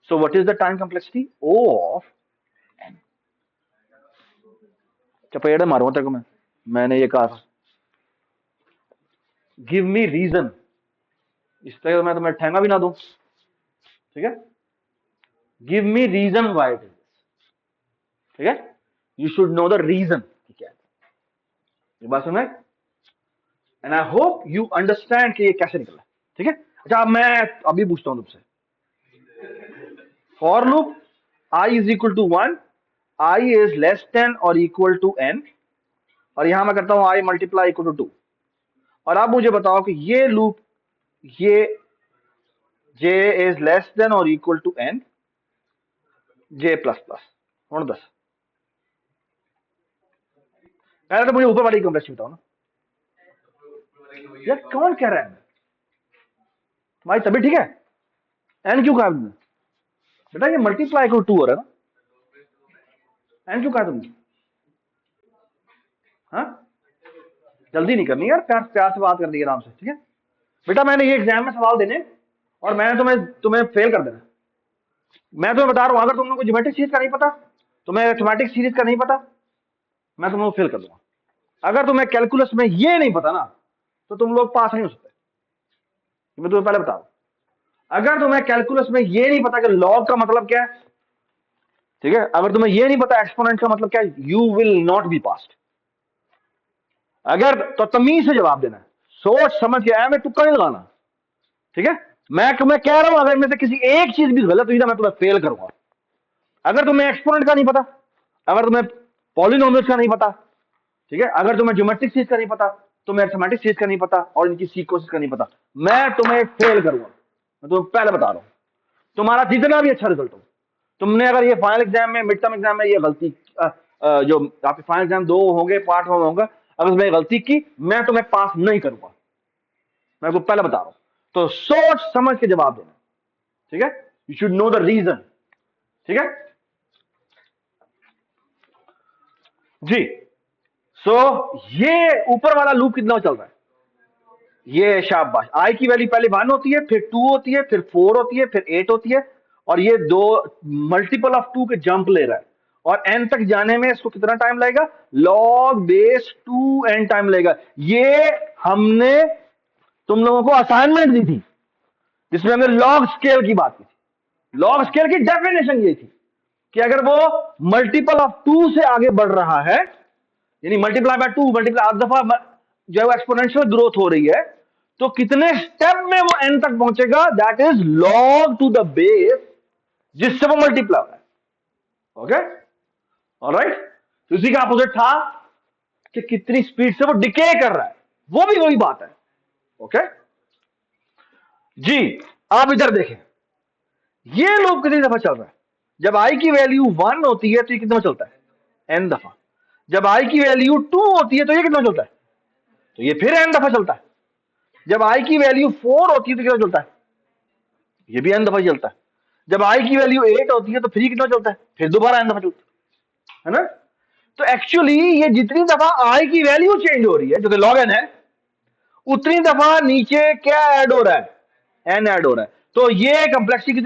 so what is the time complexity O of n। चपेड़ मारूंगा तेरे को मैंने ये कहा था, गिव मी रीजन, इस तरह मैं तुम्हें ठहंगा भी ना दूं, ठीक है, give me reason why it is, ठीक है, you should know the reason क्या है, ये बात सुन, and I hope you understand कि ये कैसे निकल रहा है। ठीक है, अच्छा अब मैं अभी पूछता हूं तुमसे, for loop I is equal to 1, I is less than और इक्वल टू n, और यहां मैं करता हूं आई मल्टीप्लाई इक्वल टू 2, और अब मुझे बताओ कि ये लूप, ये j इज लेस देन और equal to n, j plus plus, हूं दस पहले तो मुझे ऊपर वाली कॉम्प्लेक्सिटी बताओ ना यार, कौन कह रहा है, तुम्हारी तबीयत ठीक है, n क्यों कहा तुमने बेटा, ये मल्टीप्लाई इक्वल टू हो रहा है ना, n क्यों कहा तुमने, हाँ जल्दी नहीं करनी यार, प्यार प्यार से बात करनी है आराम से, ठीक है बेटा, मैंने ये एग्जाम में सवाल देने और मैंने तुम्हें फेल कर देना, मैं तुम्हें बता रहा हूं, अगर तुम लोगों को ज्योमेट्रिक सीरीज का नहीं पता, तुम्हें अरिथमेटिक सीरीज का नहीं पता, मैं तुम लोग फेल कर दूंगा। अगर तुम्हें कैलकुलस में ये नहीं पता ना तो तुम लोग पास नहीं हो सकते, मैं तुम्हें पहले बता रहा हूं। अगर तुम्हें कैलकुलस में ये नहीं पता कि लॉग का मतलब क्या है, ठीक है, अगर तुम्हें ये नहीं पता एक्सपोनेंट का मतलब क्या है, you will not be passed. अगर तो तमीज से जवाब देना है, सोच समझ के, मैं तुक्का नहीं लगाना, ठीक है, मैं तुम्हें कह रहा हूं अगर में से किसी एक चीज भी गलत हुई ना मैं तुम्हें फेल करूंगा। अगर तुम्हें एक्सपोनेंट का नहीं पता, अगर तुम्हें पॉलिनोमियल्स का नहीं पता, ठीक है, अगर तुम्हें ज्योमेट्रिक सीरीज का नहीं पता, तुम्हें अरिथमेटिक सीरीज का नहीं पता, और इनकी सीक्वेंस का नहीं पता, मैं तुम्हें फेल करूंगा, मैं तुम्हें पहले बता रहा हूं, तुम्हारा जितना भी अच्छा रिजल्ट हो, तुमने अगर ये फाइनल एग्जाम में, मिड टर्म एग्जाम में ये गलती, जो आपके फाइनल एग्जाम 2 होंगे, पार्ट 1 होगा, अगर तुमने गलती की मैं तुम्हें पास नहीं करूंगा, मैं आपको पहले बता रहा हूं, तो सोच समझ के जवाब देना, ठीक है, you should know the reason, ठीक है जी। सो ये ऊपर वाला लूप कितना चल रहा है, ये शाबाश, आई की वैल्यू पहले 1 होती है, फिर 2 होती है, फिर 4 होती है, फिर 8 होती है, और ये दो मल्टीपल ऑफ 2 के जंप ले रहा है, और n तक जाने में इसको कितना टाइम लगेगा, log base 2n टाइम लगेगा। ये हमने तुम लोगों को असाइनमेंट दी थी जिसमें हमने लॉग स्केल की बात की थी, लॉग स्केल की डेफिनेशन ये थी कि अगर वो मल्टीपल ऑफ 2 से आगे बढ़ रहा है, यानी मल्टीप्लाई बाय 2, मल्टीप्लाई हर दफा जो है एक्सपोनेंशियल ग्रोथ हो रही है, तो कितने स्टेप में वो एन तक पहुंचेगा, that is log to the base जिससे वो मल्टीप्लाई हो रहा है। Okay, alright. तो इसी का अपोजिट था कि कितनी स्पीड से वो डिके कर रहा है, वो भी वही बात है। ओके जी, आप इधर देखें, ये लूप कितनी दफा चल रहा है? जब आई की वैल्यू 1 होती है तो ये कितना चलता है? एन दफा। जब आई की वैल्यू 2 होती है तो ये कितना चलता है? तो ये फिर एन दफा चलता है। जब आई की वैल्यू 4 होती है तो कितना चलता है? ये भी एन दफा चलता है। जब आई की वैल्यू 8 होती है तो फिर कितना चलता है? फिर दोबारा एन दफा चलता है ना। तो एक्चुअली ये जितनी दफा आई की वैल्यू चेंज हो रही है, जो कि लॉग एन है, उतनी दफा नीचे क्या ऐड हो रहा है? एन ऐड हो रहा है। तो ये कंप्लेक्सिटी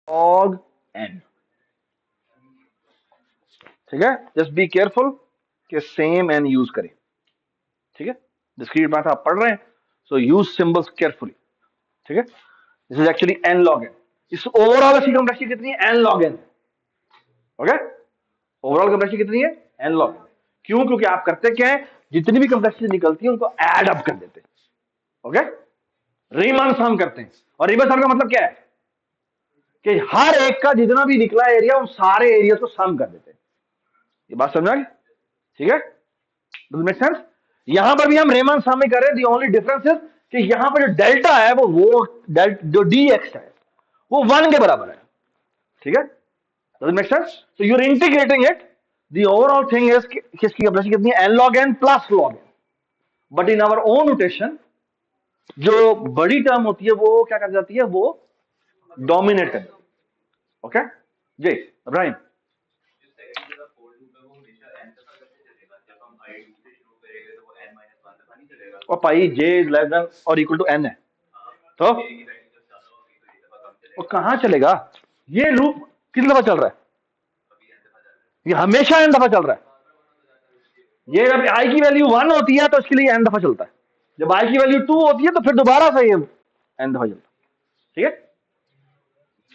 लॉग एन। ठीक है, जस्ट बी केयरफुल कि सेम एन यूज करें। ठीक है, डिस्क्रीट मैथ आप पढ़ रहे हैं, सो यूज सिंबल्स केयरफुली। ठीक है, this is actually n log n. इस ओवरऑल इसकी कंप्लेक्सिटी कितनी है? N log n. Okay, overall complexity कितनी है? N log n. क्यों? क्योंकि आप करते क्या है, जितनी भी कंप्लेक्सिटी निकलती है उनको ऐड अप कर देते हैं। ओके, रीमान सम करते हैं। और रीमान सम का मतलब क्या है कि हर एक का जितना भी निकला एरिया उन सारे एरिया को सम कर देते हैं। ये बात समझ आ गई? ठीक है, डज मेक सेंस? यहां पर भी हम रेमन सम में कर रहे हैं। दी ओनली डिफरेंस इज कि यहां पर जो डेल्टा है वो जो डी एक्स है वो 1 के बराबर है। ठीक है, डज मेक सेंस? तो you are integrating it. The overall thing is किसकी कंप्लेक्सिटी कितनी है? N log n plus log n. But in our own notation जो बड़ी टर्म होती है वो क्या कर जाती है? वो डोमिनेट कर जाती है। ओके जी इब्राहिम। और पाई जे लेस देन और इक्वल टू एन है तो वो कहां चलेगा? ये लूप कितनी दफा चल रहा है? ये हमेशा एन दफा चल रहा है। ये जब आई की वैल्यू 1 होती है तो इसके लिए एन दफा चलता है। जब आई की वैल्यू 2 होती है तो फिर दोबारा से ये एन दफा चलता है। ठीक है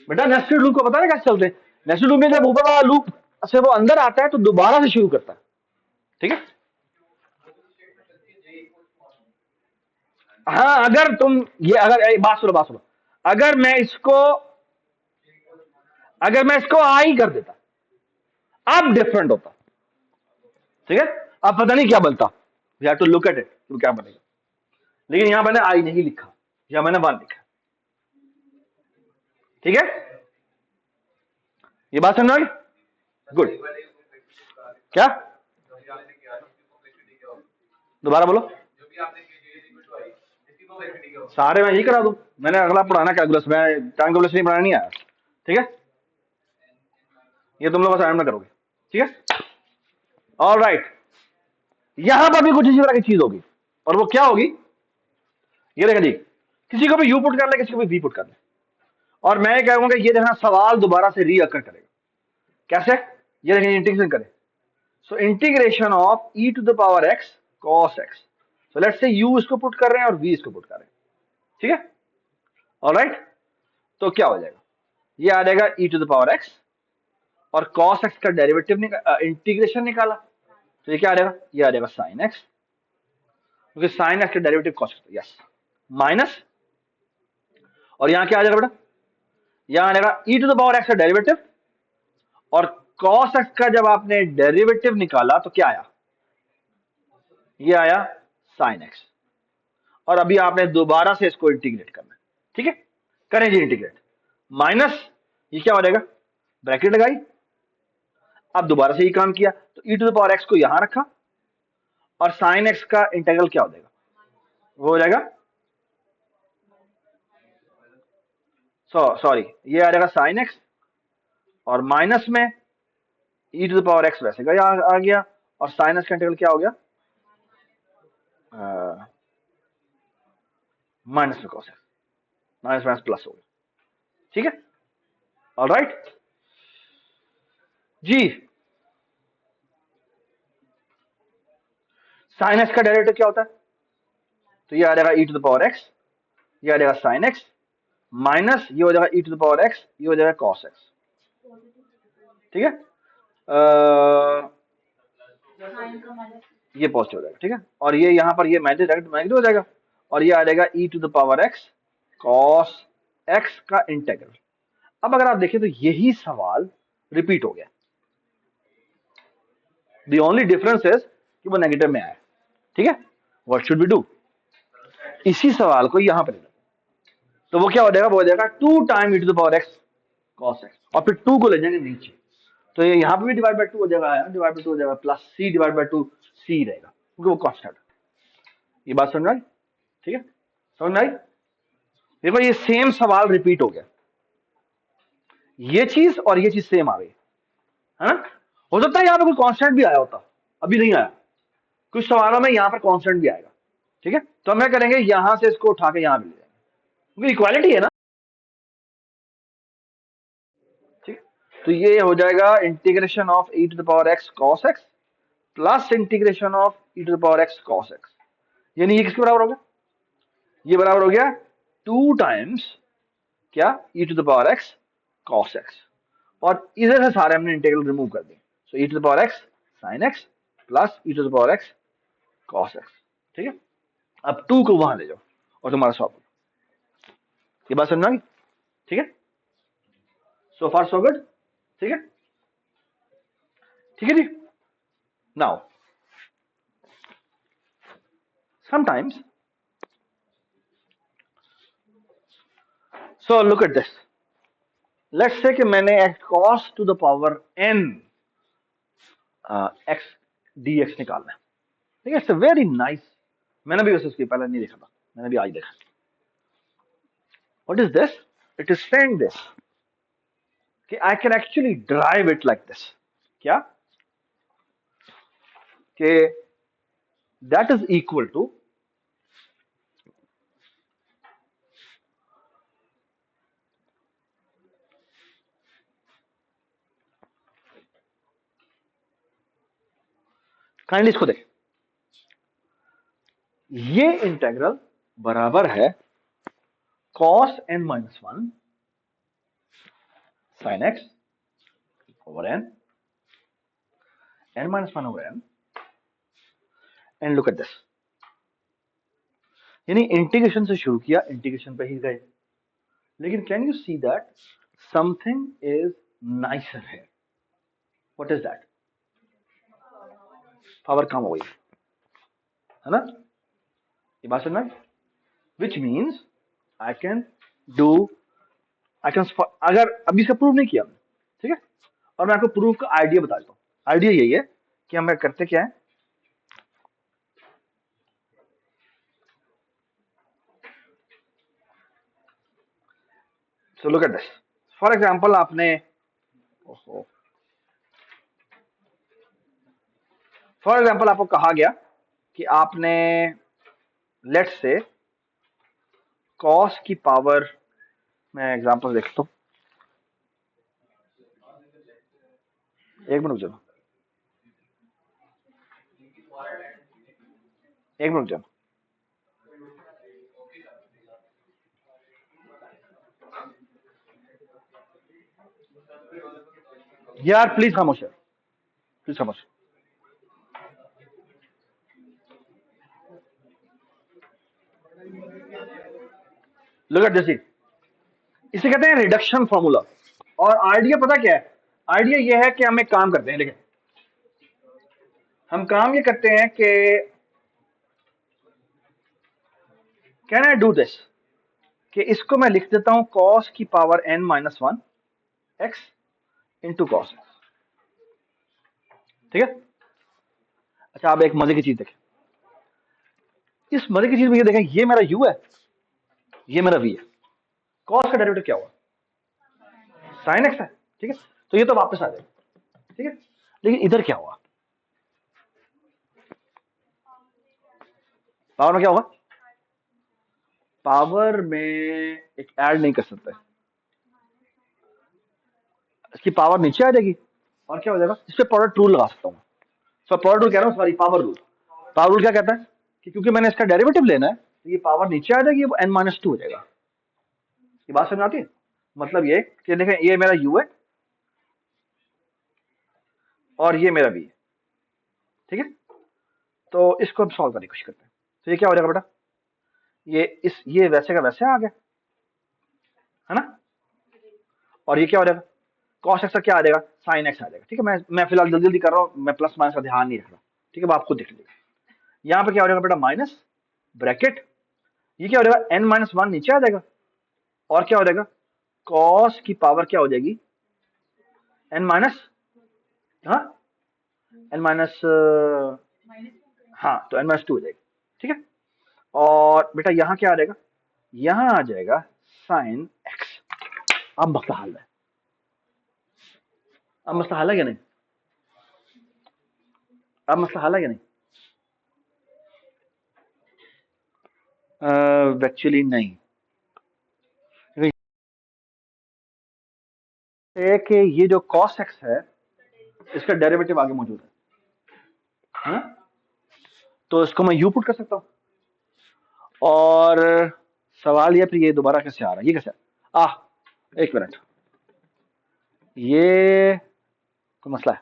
बेटा, नेस्टेड लूप को पता है कैसे चलते हैं? नेस्टेड लूप में जब ऊपर वाला लूप से वो अंदर आता है तो दोबारा से शुरू करता है। ठीक है, हाँ, अगर तुम ये अगर बात सुनो, अगर मैं इसको आई कर देता, अब डिफरेंट होता। ठीक है, अब पता नहीं क्या बनता, we have to look at it तो क्या बनेगा। लेकिन यहां मैंने आई नहीं लिखा, यहां मैंने 1 लिखा। ठीक है, ये बात समझ आई? गुड। क्या? दोबारा बोलो। सारे मैं यही करा दूं? मैंने अगला पढ़ाना कैलकुलस, मैं टाइम कैलकुलस नहीं पढ़ाना नहीं आया। ठीक है, ये तुम लोग असाइनमेंट करोगे। ठीक है, ऑल राइट। यहां पर भी कुछ इसी तरह की चीज होगी, और वो क्या होगी? ये देखा जी, किसी को भी यू पुट कर ले, किसी को भी वी पुट कर ले, और मैं कहूंगा ये देखना सवाल दोबारा से रीअकर करेगा। कैसे? ये देखिए, इंटीग्रेशन करें। So integration of e to the power x cos x. So let's say you इसको पुट कर रहे हैं और वी इसको पुट कर रहे हैं। ठीक है, ऑलराइट। तो क्या हो जाएगा? ये आ जाएगा e to the power x, और कॉस एक्स का डेरिवेटिव इंटीग्रेशन निकाला, तो ये क्या आ जाएगा? ये आ जाएगा साइन एक्स, क्योंकि साइन एक्स का derivative cos x. Yes, minus, और यहां क्या आ जाएगा बेटा? यहां आ जाएगा e to the power x का डेरिवेटिव, और कॉस एक्स का जब आपने डेरिवेटिव निकाला तो क्या आया? ये आया साइन एक्स। और अभी आपने दोबारा से इसको इंटीग्रेट करना है। ठीक है, करें जी इंटीग्रेट। माइनस, ये क्या हो जाएगा? ब्रैकेट लगाई, अब दोबारा से ये काम किया, तो e to the power x को यहां रखा, और साइन एक्स का इंटीग्रल क्या हो जाएगा? वो हो जाएगा, सॉरी, ये आ जाएगा साइन एक्स, और माइनस में ई टू द पावर एक्स वैसे का आ गया, और साइन एक्स का इंटीग्रल क्या हो गया? माइनस में cos x, minus minus plus हो गया। ठीक है, ऑलराइट जी। साइन एक्स का डेरिवेटिव क्या होता है? तो ये आ जाएगा e to the power x, ये आ जाएगा साइन एक्स, माइनस ये हो जाएगा e to the power x, ये हो जाएगा कॉस एक्स। ठीक है, ये पॉजिटिव हो जाएगा। ठीक है, और ये यहाँ पर ये नेगेटिव हो जाएगा, और ये आ जाएगा e to the power x cos x का इंटेग्रल। अब अगर आप देखें तो यही सवाल रिपीट हो गया, द ओनली डिफरेंस इज कि वो नेगेटिव में आया। ठीक है, व्हाट शुड वी डू, इसी सवाल को यहां पर, तो वो क्या हो जाएगा, वो हो जाएगा 2 time e to the power x cos x, और फिर 2 को ले जाएंगे नीचे, तो ये यहाँ पे भी डिवाइड बाय 2 हो जाएगा, डिवाइड बाय 2 हो जाएगा, प्लस सी डिवाइड बाय 2 सी रहेगा, क्योंकि वो कांस्टेंट। ये बात समझ में आई? ठीक है, समझ में आई? देखो ये सेम सवाल रिपीट हो गया, ये चीज और ये चीज सेम आ गई है ना। हो सकता है यहाँ पे कोई कांस्टेंट भी आया होता, अभी नहीं आया, कुछ सवालों में यहाँ पर कांस्टेंट भी आएगा। ठीक है, तो हम क्या करेंगे, यहां से इसको उठा के यहां ले जाएंगे, क्योंकि इक्वालिटी है ना। ठीक, तो ये हो जाएगा integration of e to the power x cos x plus integration of e to the power x cos x, यानी ये किसके बराबर हो गया, ये बराबर हो गया 2 टाइम्स क्या, e to the power x cos x, और इधर से सारे हमने इंटीग्रल रिमूव कर दिए, so e to the power x sine x plus e to the power x cos x. ठीक है, अब 2 को वहां ले जाओ और तुम्हारा सॉल्व, ये बात समझ में आ गई? ठीक है, सो फार सो गुड। ठीक है, ठीक है जी। Now sometimes, so look at this, let's say कि मैंने cos to the power n x dx निकालना है। ठीक है, इट्स अ वेरी नाइस, मैंने भी वैसे उसके पहले नहीं देखा था, मैंने भी आज देखा। What is this, it is saying this कि I can actually drive it like this, क्या कि that is equal to kindly इसको देखें, ये इंटेग्रल बराबर है cos n minus 1 sin x over n minus 1 over n, and look at this, यानी इंटीग्रेशन से शुरू किया, इंटीग्रेशन पे ही गए, लेकिन can you see that something is nicer है, व्हाट इज दैट, पावर कम हो गई है ना, ये बात समझना, which means I can do, I can, अगर अभी इसका प्रूव नहीं किया, ठीक है, और मैं आपको प्रूफ का आइडिया बता देता हूं, आइडिया यही है कि हम करते क्या है, so look at this, for example आपने, फॉर एग्जांपल आपको कहा गया कि आपने लेट्स से कॉस की पावर, मैं एग्जांपल देखता हूं, एक मिनट चलो, एक मिनट चलो, यार प्लीज खामोश, प्लीज खामोश, लुक एट दिस, इसे कहते हैं रिडक्शन फॉर्मूला, और आइडिया पता क्या है, आइडिया यह है कि हम एक काम करते हैं, देखिए हम काम ये करते हैं कि कैन आई डू दिस, कि इसको मैं लिख देता हूं cos की power n minus 1 x into cos, ठीक है। अच्छा, आप एक मजे की चीज देखें, इस मजे की चीज में ये देखें, ये मेरा u है, ये मेरा v है, cos का डेरिवेटिव क्या हुआ, sin x है, ठीक है, तो ये तो वापस आ जाएगा, ठीक है, लेकिन इधर क्या हुआ, पावर में क्या होगा, पावर में एक ऐड नहीं कर सकते, इसकी पावर नीचे आ जाएगी, और क्या हो जाएगा, इस पे प्रोडक्ट रूल लगा सकता हूं, सो प्रोडक्ट रूल कह रहा हूं, sorry power rule, power rule क्या कहता है कि क्योंकि मैंने इसका डेरिवेटिव लेना है, तो ये पावर नीचे आ जाएगी, वो n-2 हो जाएगा, ये बात समझ आती है? मतलब ये कि देखें, ये मेरा u है और ये मेरा v है, ठीक है? तो इसको हम सॉल्व करने की कोशिश करते हैं। तो ये क्या हो जाएगा बेटा, ये वैसे का वैसे आ गया, है ना? और ये क्या हो जाएगा, cos x का क्या आ जाएगा, sin x आ जाएगा, ठीक है? मैं फिलहाल जल्दी जल्दी कर रहा हूँ, मैं प्लस माइनस का ध्यान नहीं रख रहा, ठीक है? अब आप खुद देख लीजिए। यहाँ पे क्या हो जाएगा बेटा, माइनस ब्रैकेट, ये क्या हो जाएगा, n-1 नीचे आ जाएगा, और क्या हो जाएगा, cos की पावर क्या हो जाएगी, n माइनस, हाँ n माइनस, हाँ तो n-2 हो जाएगी, ठीक है? और बेटा यहाँ क्या आ जाएगा, यहाँ आ जाएगा sin x। अब मसला हल है, अब मसला हल है या नहीं, अब मसला हल है या नहीं? एक्चुअली नहीं, है कि ये जो cos x है इसका डेरिवेटिव आगे मौजूद है ना? तो इसको मैं u पुट कर सकता हूँ, और सवाल ये फिर ये दोबारा कैसे आ रहा है, ये कैसे एक मिनट, ये कोई मसला है?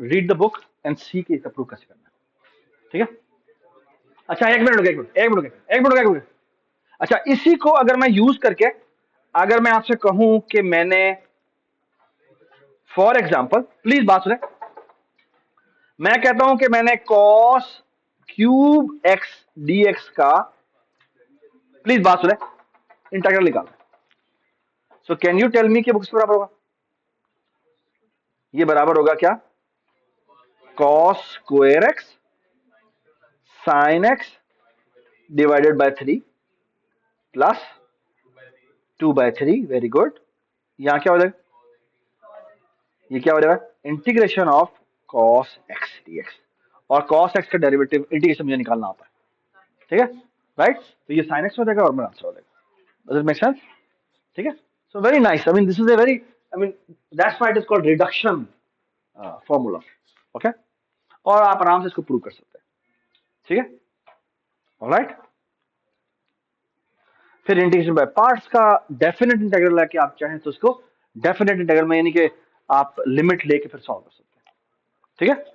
रीड द बुक एंड सी के इसका प्रूव कैसे करना है, ठीक है? अच्छा एक मिनट रुके, एक मिनट। अच्छा इसी को अगर मैं यूज करके, अगर मैं आपसे कहूं कि मैंने, फॉर एग्जाम्पल, प्लीज बात सुने, मैं कहता हूं कि मैंने cos क्यूब x dx का, प्लीज बात सुने, इंटीग्रल निकालना। So can you tell me कि बुक्स बराबर होगा, ये बराबर होगा क्या, cos square x sin x divided by 3 plus 2/3, very good. यहां क्या हो जाएगा, ये क्या हो जाएगा, integration of cos x dx, और cos x का डेरिवेटिव इंटीग्रेशन मुझे निकालना आता है, ठीक है? राइट, तो ये sin x हो जाएगा और मेरा आंसर हो जाएगा। Does it make sense? ठीक है? So very nice, I mean this is a very, I mean that's why it is called reduction formula, okay? और आप आराम से इसको प्रूव कर सकते हैं, ठीक है? ऑलराइट, फिर इंटीग्रेशन बाय पार्ट्स का डेफिनेट इंटीग्रल लेके आप चाहें तो उसको डेफिनेट इंटीग्रल में, यानी कि आप लिमिट लेके फिर सॉल्व कर सकते हैं, ठीक है?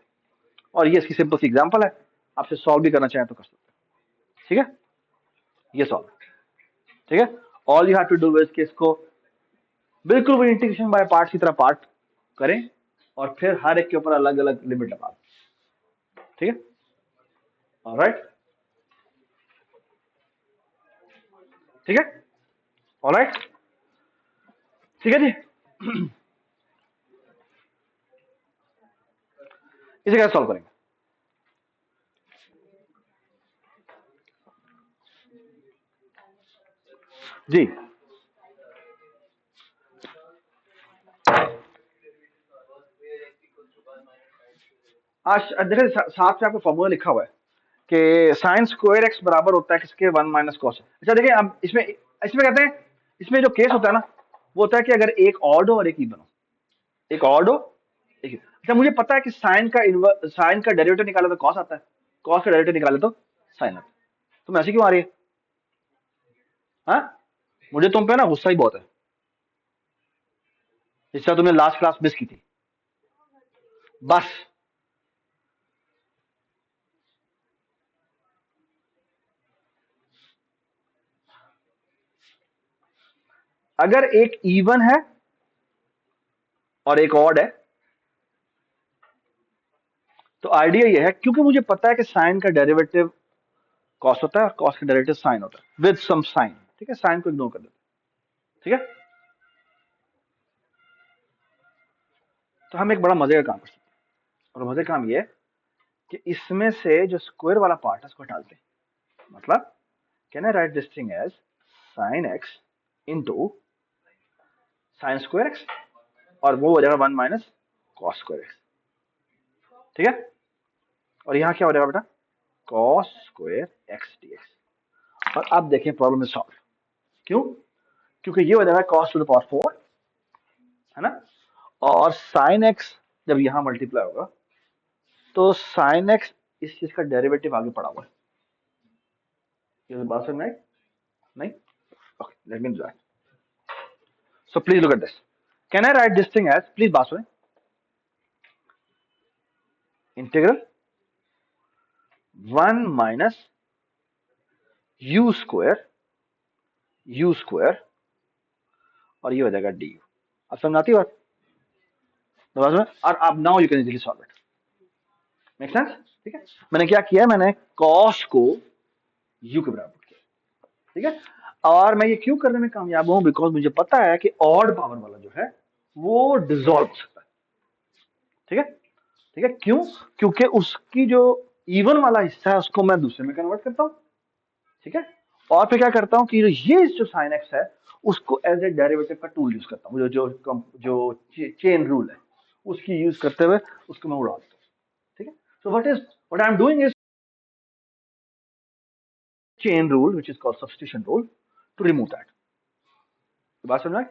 और ये इसकी सिंपल सी एग्जांपल है, आपसे सॉल्व भी करना चाहें तो कर सकते हैं, ठीक है? ये सॉल्व, ठीक है? All you have to do is कि इसको बिल्कुल वही इंटीग्रेशन बाय पार्ट्स की तरह पार्ट करें और फिर हर एक के ऊपर अलग अलग लिमिट लगा दें, ठीक है? ऑलराइट, ठीक है? ऑलराइट, ठीक है जी। इसे कैसे सॉल्व करेंगे? जी आज देखिए साथ में आपको फॉर्मूला लिखा हुआ है कि साइन स्क्वायर एक्स बराबर होता है किसके, 1 माइनस कॉस। अच्छा देखिए, अब इसमें इसमें कहते हैं, इसमें जो केस होता है ना, वो होता है कि अगर एक ऑड हो और एक इवन हो, एक ऑड हो एक, अच्छा मुझे पता है कि साइन का डेरिवेटिव निकाले तो कॉस आता है, कॉस का डेरिवेटिव निकाले तो साइन आता है, तुम ऐसे क्यों आ रही है? हाँ, मुझे तुम पे ना गुस्सा ही बहुत है, इस तरह तुमने लास्ट क्लास मिस की थी, बस। अगर एक इवन है और एक ऑड है, तो आइडिया ये है, क्योंकि मुझे पता है कि साइन का डेरिवेटिव कॉस होता है और कॉस का डेरिवेटिव साइन होता है विद सम साइन, ठीक है? साइन को इग्नोर कर देते हैं, ठीक है? तो हम एक बड़ा मजे का काम कर सकते हैं, और मजे का काम ये है कि इसमें से जो स्क्वायर वाला पार्ट है उसको हटाते हैं, मतलब can I write this thing as sine x into sine square x, और वो हो जाएगा 1 माइनस कॉस स्क्वायर एक्स, ठीक है? और यहाँ क्या हो जाएगा बेटा, कॉस स्क्वायर एक्स डीएक्स। और अब देखें प्रॉब्लम इज सॉल्व, क्यों? क्योंकि ये हो जाएगा कॉस टू द पावर 4, है ना? और साइन एक्स जब यहां मल्टीप्लाई होगा तो साइन एक्स इस चीज का डेरिवेटिव आगे पड़ा हुआ है। ये बात समझ में आई? नहीं? Okay, let me do that. So please look at this. Can I write this thing as, please बात सुने, integral 1 minus u square और ये हो जाएगा du। अब समझ आती है बात? तो बात सुने, और अब now you can easily solve it. Make sense? ठीक है, मैंने क्या किया, मैंने cos को u के बराबर किया। ठीक है, और मैं ये क्यों करने में कामयाब हूं, बिकॉज मुझे पता है कि ऑड पावर वाला जो है वो डिसॉल्व हो सकता है। ठीक है, ठीक है, क्यों? क्योंकि उसकी जो इवन वाला हिस्सा है उसको मैं दूसरे में कन्वर्ट करता हूं। ठीक है, और फिर क्या करता हूं कि ये जो साइन एक्स है उसको एज ए डेरिवेटिव का टूल यूज करता हूं, जो चेन रूल है उसकी यूज करते हुए उसको मैं उड़ा देता हूं। ठीक है, so what I am doing is chain rule which is called substitution rule to remove that. बात समझ में?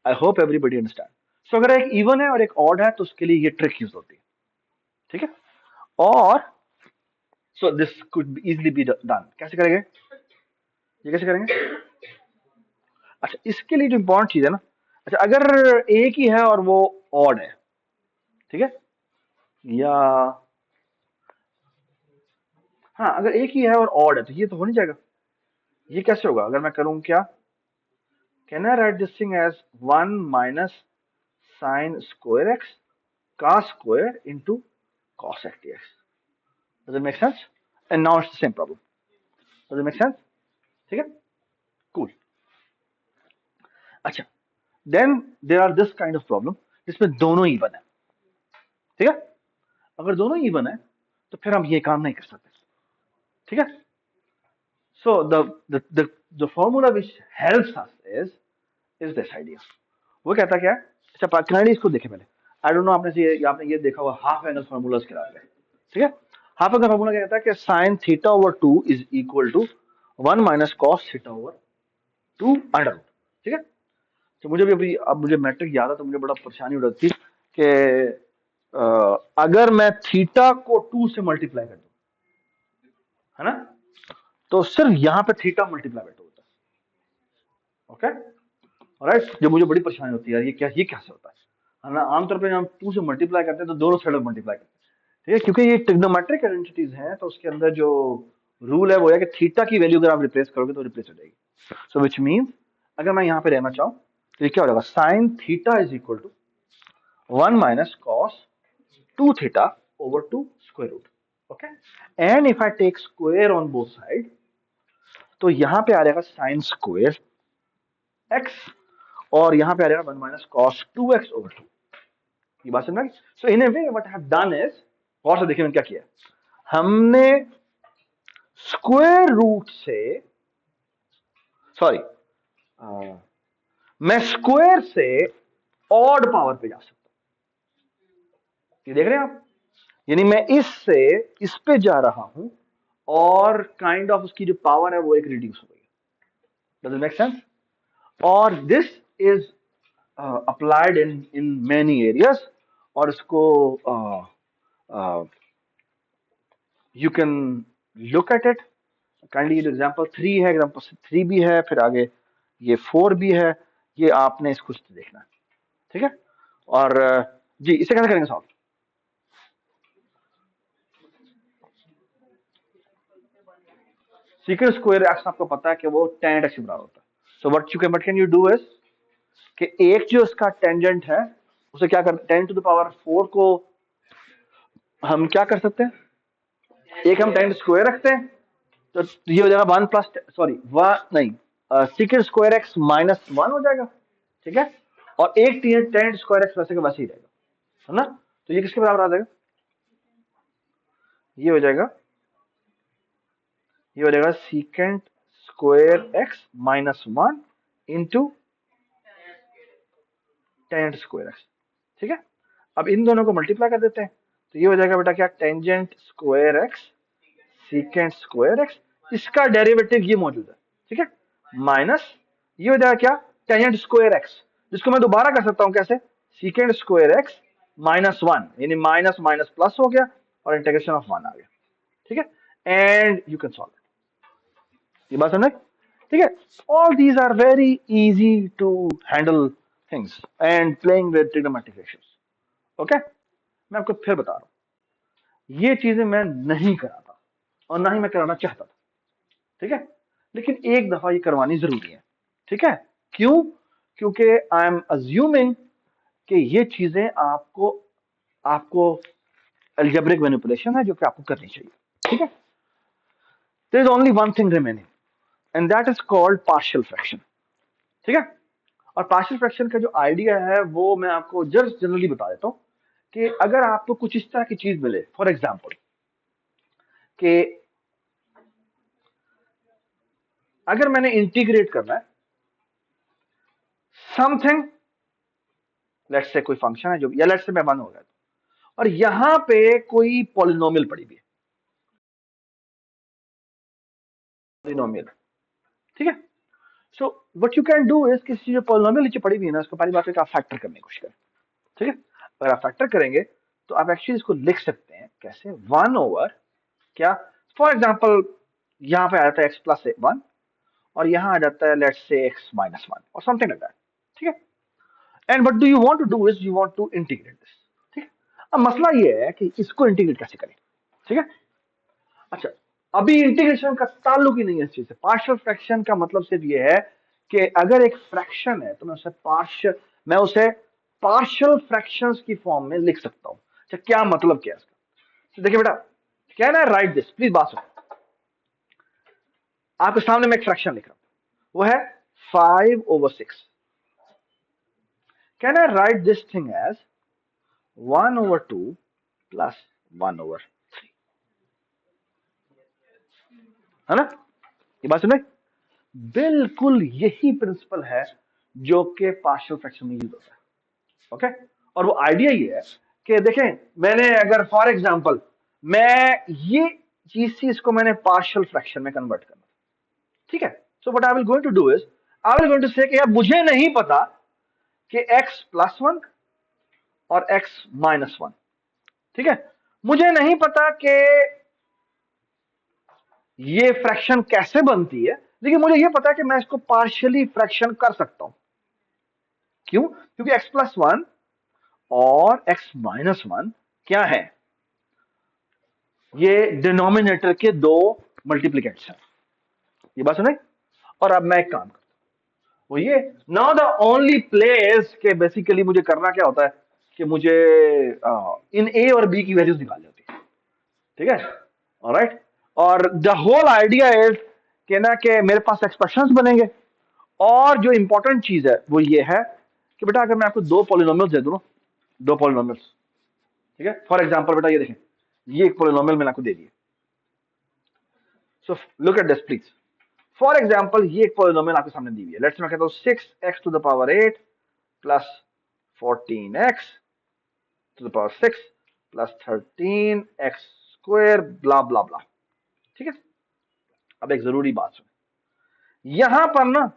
I hope everybody understand. So अगर एक इवन है और एक ऑड है तो उसके लिए ये ट्रिक यूज होती है। ठीक है, और so this could easily be done. कैसे करेंगे ये, कैसे करेंगे? अच्छा, इसके लिए जो इंपॉर्टेंट चीज है ना, अच्छा अगर एक ही है और वो ऑड है, ठीक है, या हाँ अगर एक ही है और ऑड है तो ये तो हो नहीं जाएगा। ये कैसे होगा? अगर मैं करूं क्या, can I write this thing as 1 minus sine square x cos square into cos x dx? Does it make sense? And now it's the same problem. Does it make sense? ठीक है, cool. अच्छा, then there are this kind of problem जिसमें दोनों इवन है। ठीक है, अगर दोनों इवन है तो फिर हम ये काम नहीं कर सकते। ठीक है, so the formula which helps us is this idea. वो कहता क्या है? अच्छा पाकिस्तानी इसको देखे पहले, आई डोंट नो आपने ये देखा हुआ हाफ एंगल फॉर्मूलाज के बारे में। ठीक है, हाफ एंगल फॉर्मूला क्या कहता है कि sine theta over 2 is equal to 1 minus cos theta over 2 under root. ठीक है, तो मुझे भी अभी अब मुझे मैट्रिक याद है तो मुझे बड़ा परेशानी हो रही थी कि अगर मैं थीटा को 2 से मल्टीप्लाई कर दूं, है ना, तो सिर्फ यहां पे थीटा मल्टीप्लाई होता है। ओके, राइट, जो मुझे बड़ी परेशानी होती है, ये कैसे होता है ना? आमतौर पे हम 2 से मल्टीप्लाई करते हैं तो दोनों साइड मल्टीप्लाई करते हैं। ठीक है, क्योंकि ये ट्रिग्नोमेट्रिक आइडेंटिटीज हैं तो उसके अंदर जो रूल है वो है कि थीटा की वैल्यू अगर आप रिप्लेस करोगे तो रिप्लेस हो जाएगी। सो विच मींस अगर मैं यहां पे रहना चाहूं तो ये क्या हो जाएगा, sine theta is equal to 1 minus cos 2 theta over 2 square root. Okay, and if I take square on both side तो यहां पे आ जाएगा साइन स्क्वायर एक्स और यहां पे आ जाएगा 1 माइनस कॉस 2x ओवर 2। ये बात समझ में? So in a way what I have done is, और से देखिए मैंने क्या किया, हमने स्क्वायर रूट से, सॉरी, मैं स्क्वायर से ऑड पावर पे जा सकता हूं। ये देख रहे हैं आप, यानी मैं इससे इस पे जा रहा हूं और काइंड ऑफ उसकी जो पावर है वो एक रिड्यूस हो गई। Does it make sense? और this is applied in many areas, और इसको you can look at it kindly. ये एग्जांपल 3 है, एग्जांपल 3 भी है, फिर आगे ये 4 भी है, ये आपने इसको देखना है। ठीक है, और जी इसे कैसे करेंगे सॉल्व? सीक्रेट स्क्वायर एक्स आपको पता है कि वो tan x के बराबर होता है। So what can you do is कि एक जो इसका टेंजेंट है उसे क्या कर, 10 टू द पावर 4 को हम क्या कर सकते हैं, एक हम 10 स्क्वायर रखते हैं तो ये हो जाएगा 1 प्लस, सॉरी नहीं, सीक्रेट स्क्वायर एक्स माइनस 1 हो जाएगा। ठीक है, और एक 10 स्क्वायर एक्स वैसे का वैसे ही रहेगा, है ना? तो ये किसके बराबर आ जाएगा, ये हो जाएगा, ये हो जाएगा secant square x minus 1 into tangent square x. ठीक है, अब इन दोनों को मल्टीप्लाई कर देते हैं तो ये हो जाएगा बेटा क्या, tangent square x secant square x, इसका डेरिवेटिव ये मौजूद है। ठीक है, माइनस ये हो जाएगा क्या, टेंजेंट स्क्वायर एक्स, जिसको मैं दोबारा कर सकता हूं कैसे, सीकेंट स्क्वायर एक्स माइनस 1, यानी माइनस माइनस प्लस हो गया और इंटीग्रेशन ऑफ 1 आ गया। ठीक है, and you can solve it. ये बात समझ, ठीक है। All these are very easy to handle things and playing with trigonometric ratios. Okay, मैं आपको फिर बता रहा हूं, ये चीजें मैं नहीं कराता और ना ही मैं कराना चाहता था, ठीक है, लेकिन एक दफा ये करवानी जरूरी है, ठीक है। क्यों? क्योंकि आई एम अज्यूमिंग कि ये चीजें आपको आपको अलजेब्रिक मैनिपुलेशन है जो कि आपको करनी चाहिए, ठीक है। There is only one thing remaining and that is called partial fraction, ठीक है। और पार्शियल फ्रैक्शन का जो आइडिया है वो मैं आपको जस्ट जनरली बता देता हूं कि अगर आपको कुछ इस तरह की चीज मिले, फॉर एग्जाम्पल कि अगर मैंने इंटीग्रेट करना है समथिंग, लेट्स से कोई फंक्शन है जो, या लेट्स से मैं 1 हो गया और यहां पे कोई पॉलिनोमियल पड़ी हुई है, पॉलिनोमियल, ठीक है। So what you can do is, किसी जो पॉलिनोमियल नीचे पड़ी हुई है ना, उसको पहली बात है कि आप फैक्टर करने की कोशिश करें, ठीक है। अगर आप फैक्टर करेंगे तो आप एक्चुअली इसको लिख सकते हैं कैसे, 1 ओवर क्या, फॉर एग्जाम्पल यहां पे आ जाता है x प्लस 1 और यहां आ जाता है लेट्स से x माइनस 1 और समथिंग लाइक दैट, ठीक है। And what do you want to do is you want to integrate this, ठीक है। अब मसला ये है कि इसको इंटीग्रेट कैसे करें, ठीक है। अच्छा, अभी इंटीग्रेशन का ताल्लुक ही नहीं है इस चीज से। पार्शियल फ्रैक्शन का मतलब सिर्फ ये है कि अगर एक फ्रैक्शन है तो मैं उसे पार्शियल फ्रैक्शंस की फॉर्म में लिख सकता हूं। अच्छा, क्या मतलब क्या है इसका? तो देखिए बेटा, can I write this, please बात सुनो, आपके सामने मैं एक फ्रैक्शन लिख रहा हूं, वो है 5/6। Can I write this thing as 1/2 plus 1/3, है ना? ये बात सुने, बिल्कुल यही प्रिंसिपल है जो कि पार्शियल फ्रैक्शन में यूज होता है, ओके। और वो आइडिया ये है कि देखें, मैंने अगर फॉर एग्जांपल मैं ये चीज को मैंने पार्शियल फ्रैक्शन में कन्वर्ट करना, ठीक है। So what I will going to do is I will going to say कि यार मुझे नहीं पता कि x प्लस 1 और x माइनस 1, ठीक है। मुझे नहीं पता कि ये फ्रैक्शन कैसे बनती है, लेकिन मुझे ये पता है कि मैं इसको पार्शियली फ्रैक्शन कर सकता हूं। क्यों? क्योंकि x प्लस 1 और x माइनस 1 क्या है, ये डिनोमिनेटर के दो मल्टीप्लिकेट्स हैं। ये बात सुने, और अब मैं एक काम करता हूं, वो ये, नाउ द ओनली प्लेस के बेसिकली मुझे करना क्या होता है कि मुझे इन ए और बी की वैल्यूज निकालनी होती है, ठीक है, ऑलराइट। और द होल आइडिया इज कि ना कि मेरे पास एक्सप्रेशंस बनेंगे। और जो इंपॉर्टेंट चीज है वो ये है कि बेटा अगर मैं आपको दो पॉलिनोमियल्स दे दूं ना, दो पॉलिनोमियल्स, ठीक है। फॉर एग्जांपल बेटा ये देखें, ये एक पॉलिनोमियल मैंने आपको दे दिया, सो look at this please. For example ये एक पॉलिनोमियल आपके सामने दी हुई है, लेट्स मैं कहता हूं 6x⁸ plus 14x to the power 6 plus 13x² blah blah blah, ठीक है। अब एक जरूरी बात सुन, यहां पर ना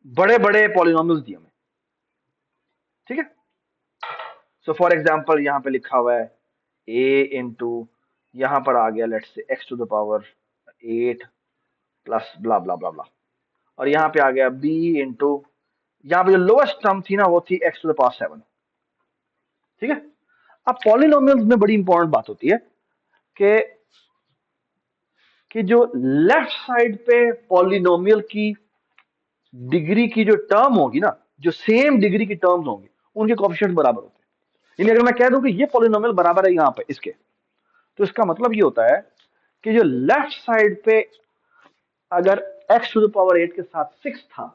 बड़े बड़े पॉलिनोमियल्स दिए हमें, ठीक है। सो फॉर एग्जांपल यहां पे लिखा हुआ है a इंटू, यहां पर आ गया let's say x⁸ 8 plus blah blah blah ब्ला, और यहां पे आ गया b इंटू, यहां पे जो लोएस्ट टर्म थी ना वो थी x⁷, ठीक है। अब पॉलिनोमियल्स में बड़ी इंपॉर्टेंट बात होती है कि जो लेफ्ट साइड पे पॉलिनोमियल की डिग्री की जो टर्म होगी ना, जो सेम डिग्री की टर्म्स होंगी, उनके कोएफिशिएंट बराबर होते हैं। यानी अगर मैं कह दूं कि ये पॉलिनोमियल बराबर है यहां पे इसके, तो इसका मतलब ये होता है कि जो लेफ्ट साइड पे अगर x⁸ के साथ 6 था,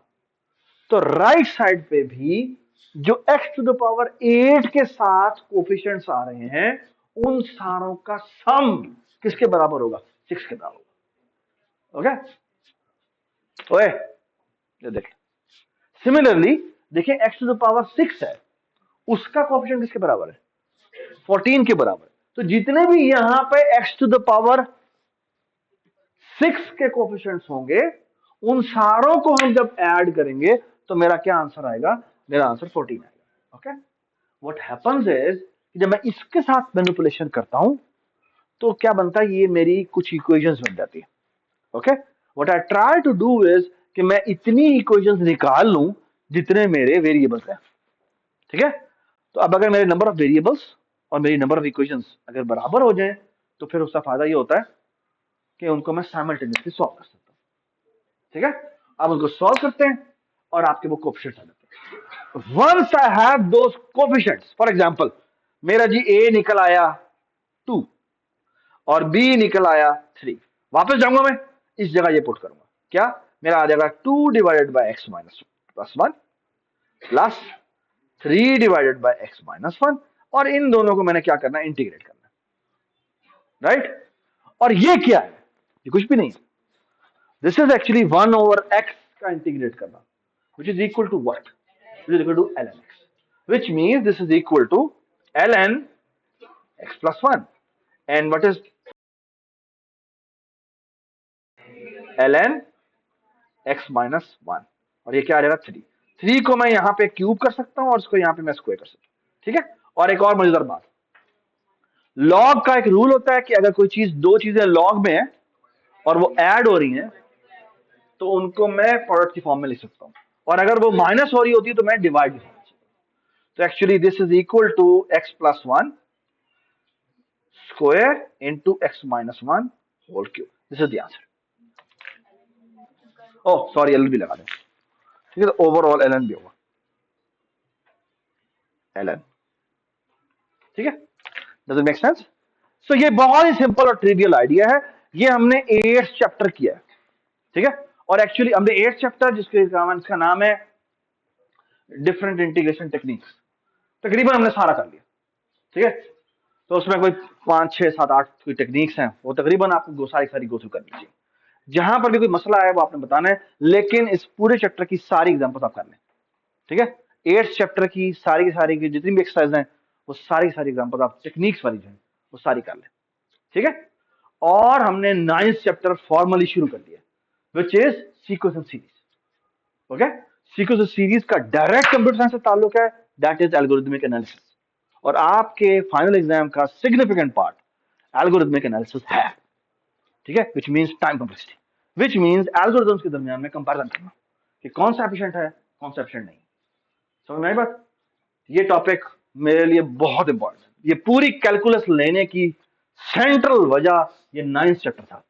तो राइट साइड पे भी जो x⁸ के साथ कोफिशिएंट्स आ रहे हैं उन सारों का सम किसके बराबर होगा, 6 के बराबर होगा, ओके। ओए, ये देखें, सिमिलरली देखिए x⁸ है, उसका कोफिशिएंट किसके बराबर है, 14 के बराबर। तो जितने भी यहां पे x⁸ 6 के कोफिशिएंट्स होंगे उन सारों को हम जब ऐड करेंगे तो मेरा क्या आंसर आएगा, मेरा आंसर 14 आएगा, ओके। व्हाट हैपेंस इज जब मैं इसके साथ मैनिपुलेशन करता हूं तो क्या बनता है, ये मेरी कुछ इक्वेशंस बन जाती है। Okay, what I try to do is कि मैं इतनी इक्वेशंस निकाल लूं जितने मेरे वेरिएबल्स हैं। ठीक है, तो अब अगर मेरे नंबर ऑफ वेरिएबल्स और मेरी नंबर ऑफ इक्वेशंस अगर बराबर हो जाए तो फिर उसका फायदा ये होता है कि उनको मैं साइमल्टेनियसली सॉल्व कर सकता हूँ। ठीक है, अब उनको सॉल्व करते हैं और आपके वो कोएफिशिएंट्स आ जाते हैं। Once I have those coefficients, for example मेरा जी ए निकल आया 2 और बी निकल आया 3, वापस जाऊंगा मैं इस जगह ये पुट करूंगा, क्या मेरा आ जाएगा 2 divided by x minus plus 1 plus 3 divided by x minus 1, और इन दोनों को मैंने क्या करना है, इंटीग्रेट करना है, राइट। और ये क्या है, ये कुछ भी नहीं है, this is actually 1 over x का इंटीग्रेट करना, which is equal to what? Which is equal to ln x, which means this is equal to ln x plus 1. And what is ln x minus 1? और ये क्या आ जाएगा 3। 3 को मैं यहां पे क्यूब कर सकता हूं और इसको यहां पे मैं स्क्वायर कर सकता हूं। ठीक है, और एक और मजेदार बात, लॉग का एक रूल होता है कि अगर कोई चीज, दो चीजें लॉग में है और वो ऐड हो रही हैं तो उनको मैं प्रोडक्ट की फॉर्म में लिख सकता हूं, और अगर वो माइनस हो रही होती है तो मैं डिवाइड। तो actually this is equal to x plus 1 square into x minus 1 whole cube. This is the answer. Oh, sorry, ln भी लगा दें। ठीक है, तो ओवरऑल ln भी होगा ln। ठीक है, डज इट मेक सेंस? सो ये बहुत ही सिंपल और ट्रिवियल आइडिया है, ये हमने 8th चैप्टर किया है। ठीक है, और एक्चुअली हमने 8th चैप्टर जिसका नाम है डिफरेंट इंटीग्रेशन टेक्निक्स, तकरीबन हमने सारा कर लिया। ठीक है, तो उसमें कोई 5, 6, 7, 8 कोई टेक्निक्स हैं, वो तकरीबन आपको सारी गो थ्रू करनी चाहिए। जहां पर भी कोई मसला है वो आपने बताना है, लेकिन इस पूरे चैप्टर की सारी एग्जांपल्स आप कर लें। ठीक है, 8th चैप्टर की सारी की जितनी भी एक्सरसाइज हैं वो सारी एग्जांपल्स आप टेक्निक्स वाली हैं वो सारी कर लें। ठीक है, और हमने 9th चैप्टर फॉर्मली शुरू कर दिया, which is sequence and series. Okay, sequence and series का डायरेक्ट कंप्यूटर साइंस से ताल्लुक है, दैट इज एल्गोरिथमिक एनालिसिस, और आपके फाइनल एग्जाम का सिग्निफिकेंट पार्ट एल्गोरिथमिक एनालिसिस है। ठीक है, which means time complexity, which means algorithms के दरमियान में कंपैरिजन करना कि कौन सा एफिशिएंट है कौन सा एफिशिएंट नहीं। समझ में आई बात? ये टॉपिक मेरे लिए बहुत इंपॉर्टेंट है, ये पूरी कैलकुलस लेने की सेंट्रल वजह ये 9th चैप्टर था।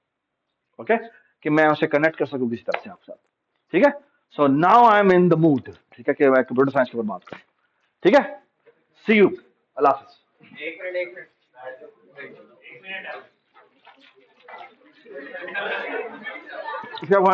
ओके, कि मैं उसे कनेक्ट कर सकूं किसी तरह से आपके साथ। ठीक है, so now I am in the mood, ठीक है, कि मैं कंप्यूटर साइंस के बारे में बात करूं। ठीक है, सी यू, अल्लाह हाफिज। एक मिनट क्या हुआ?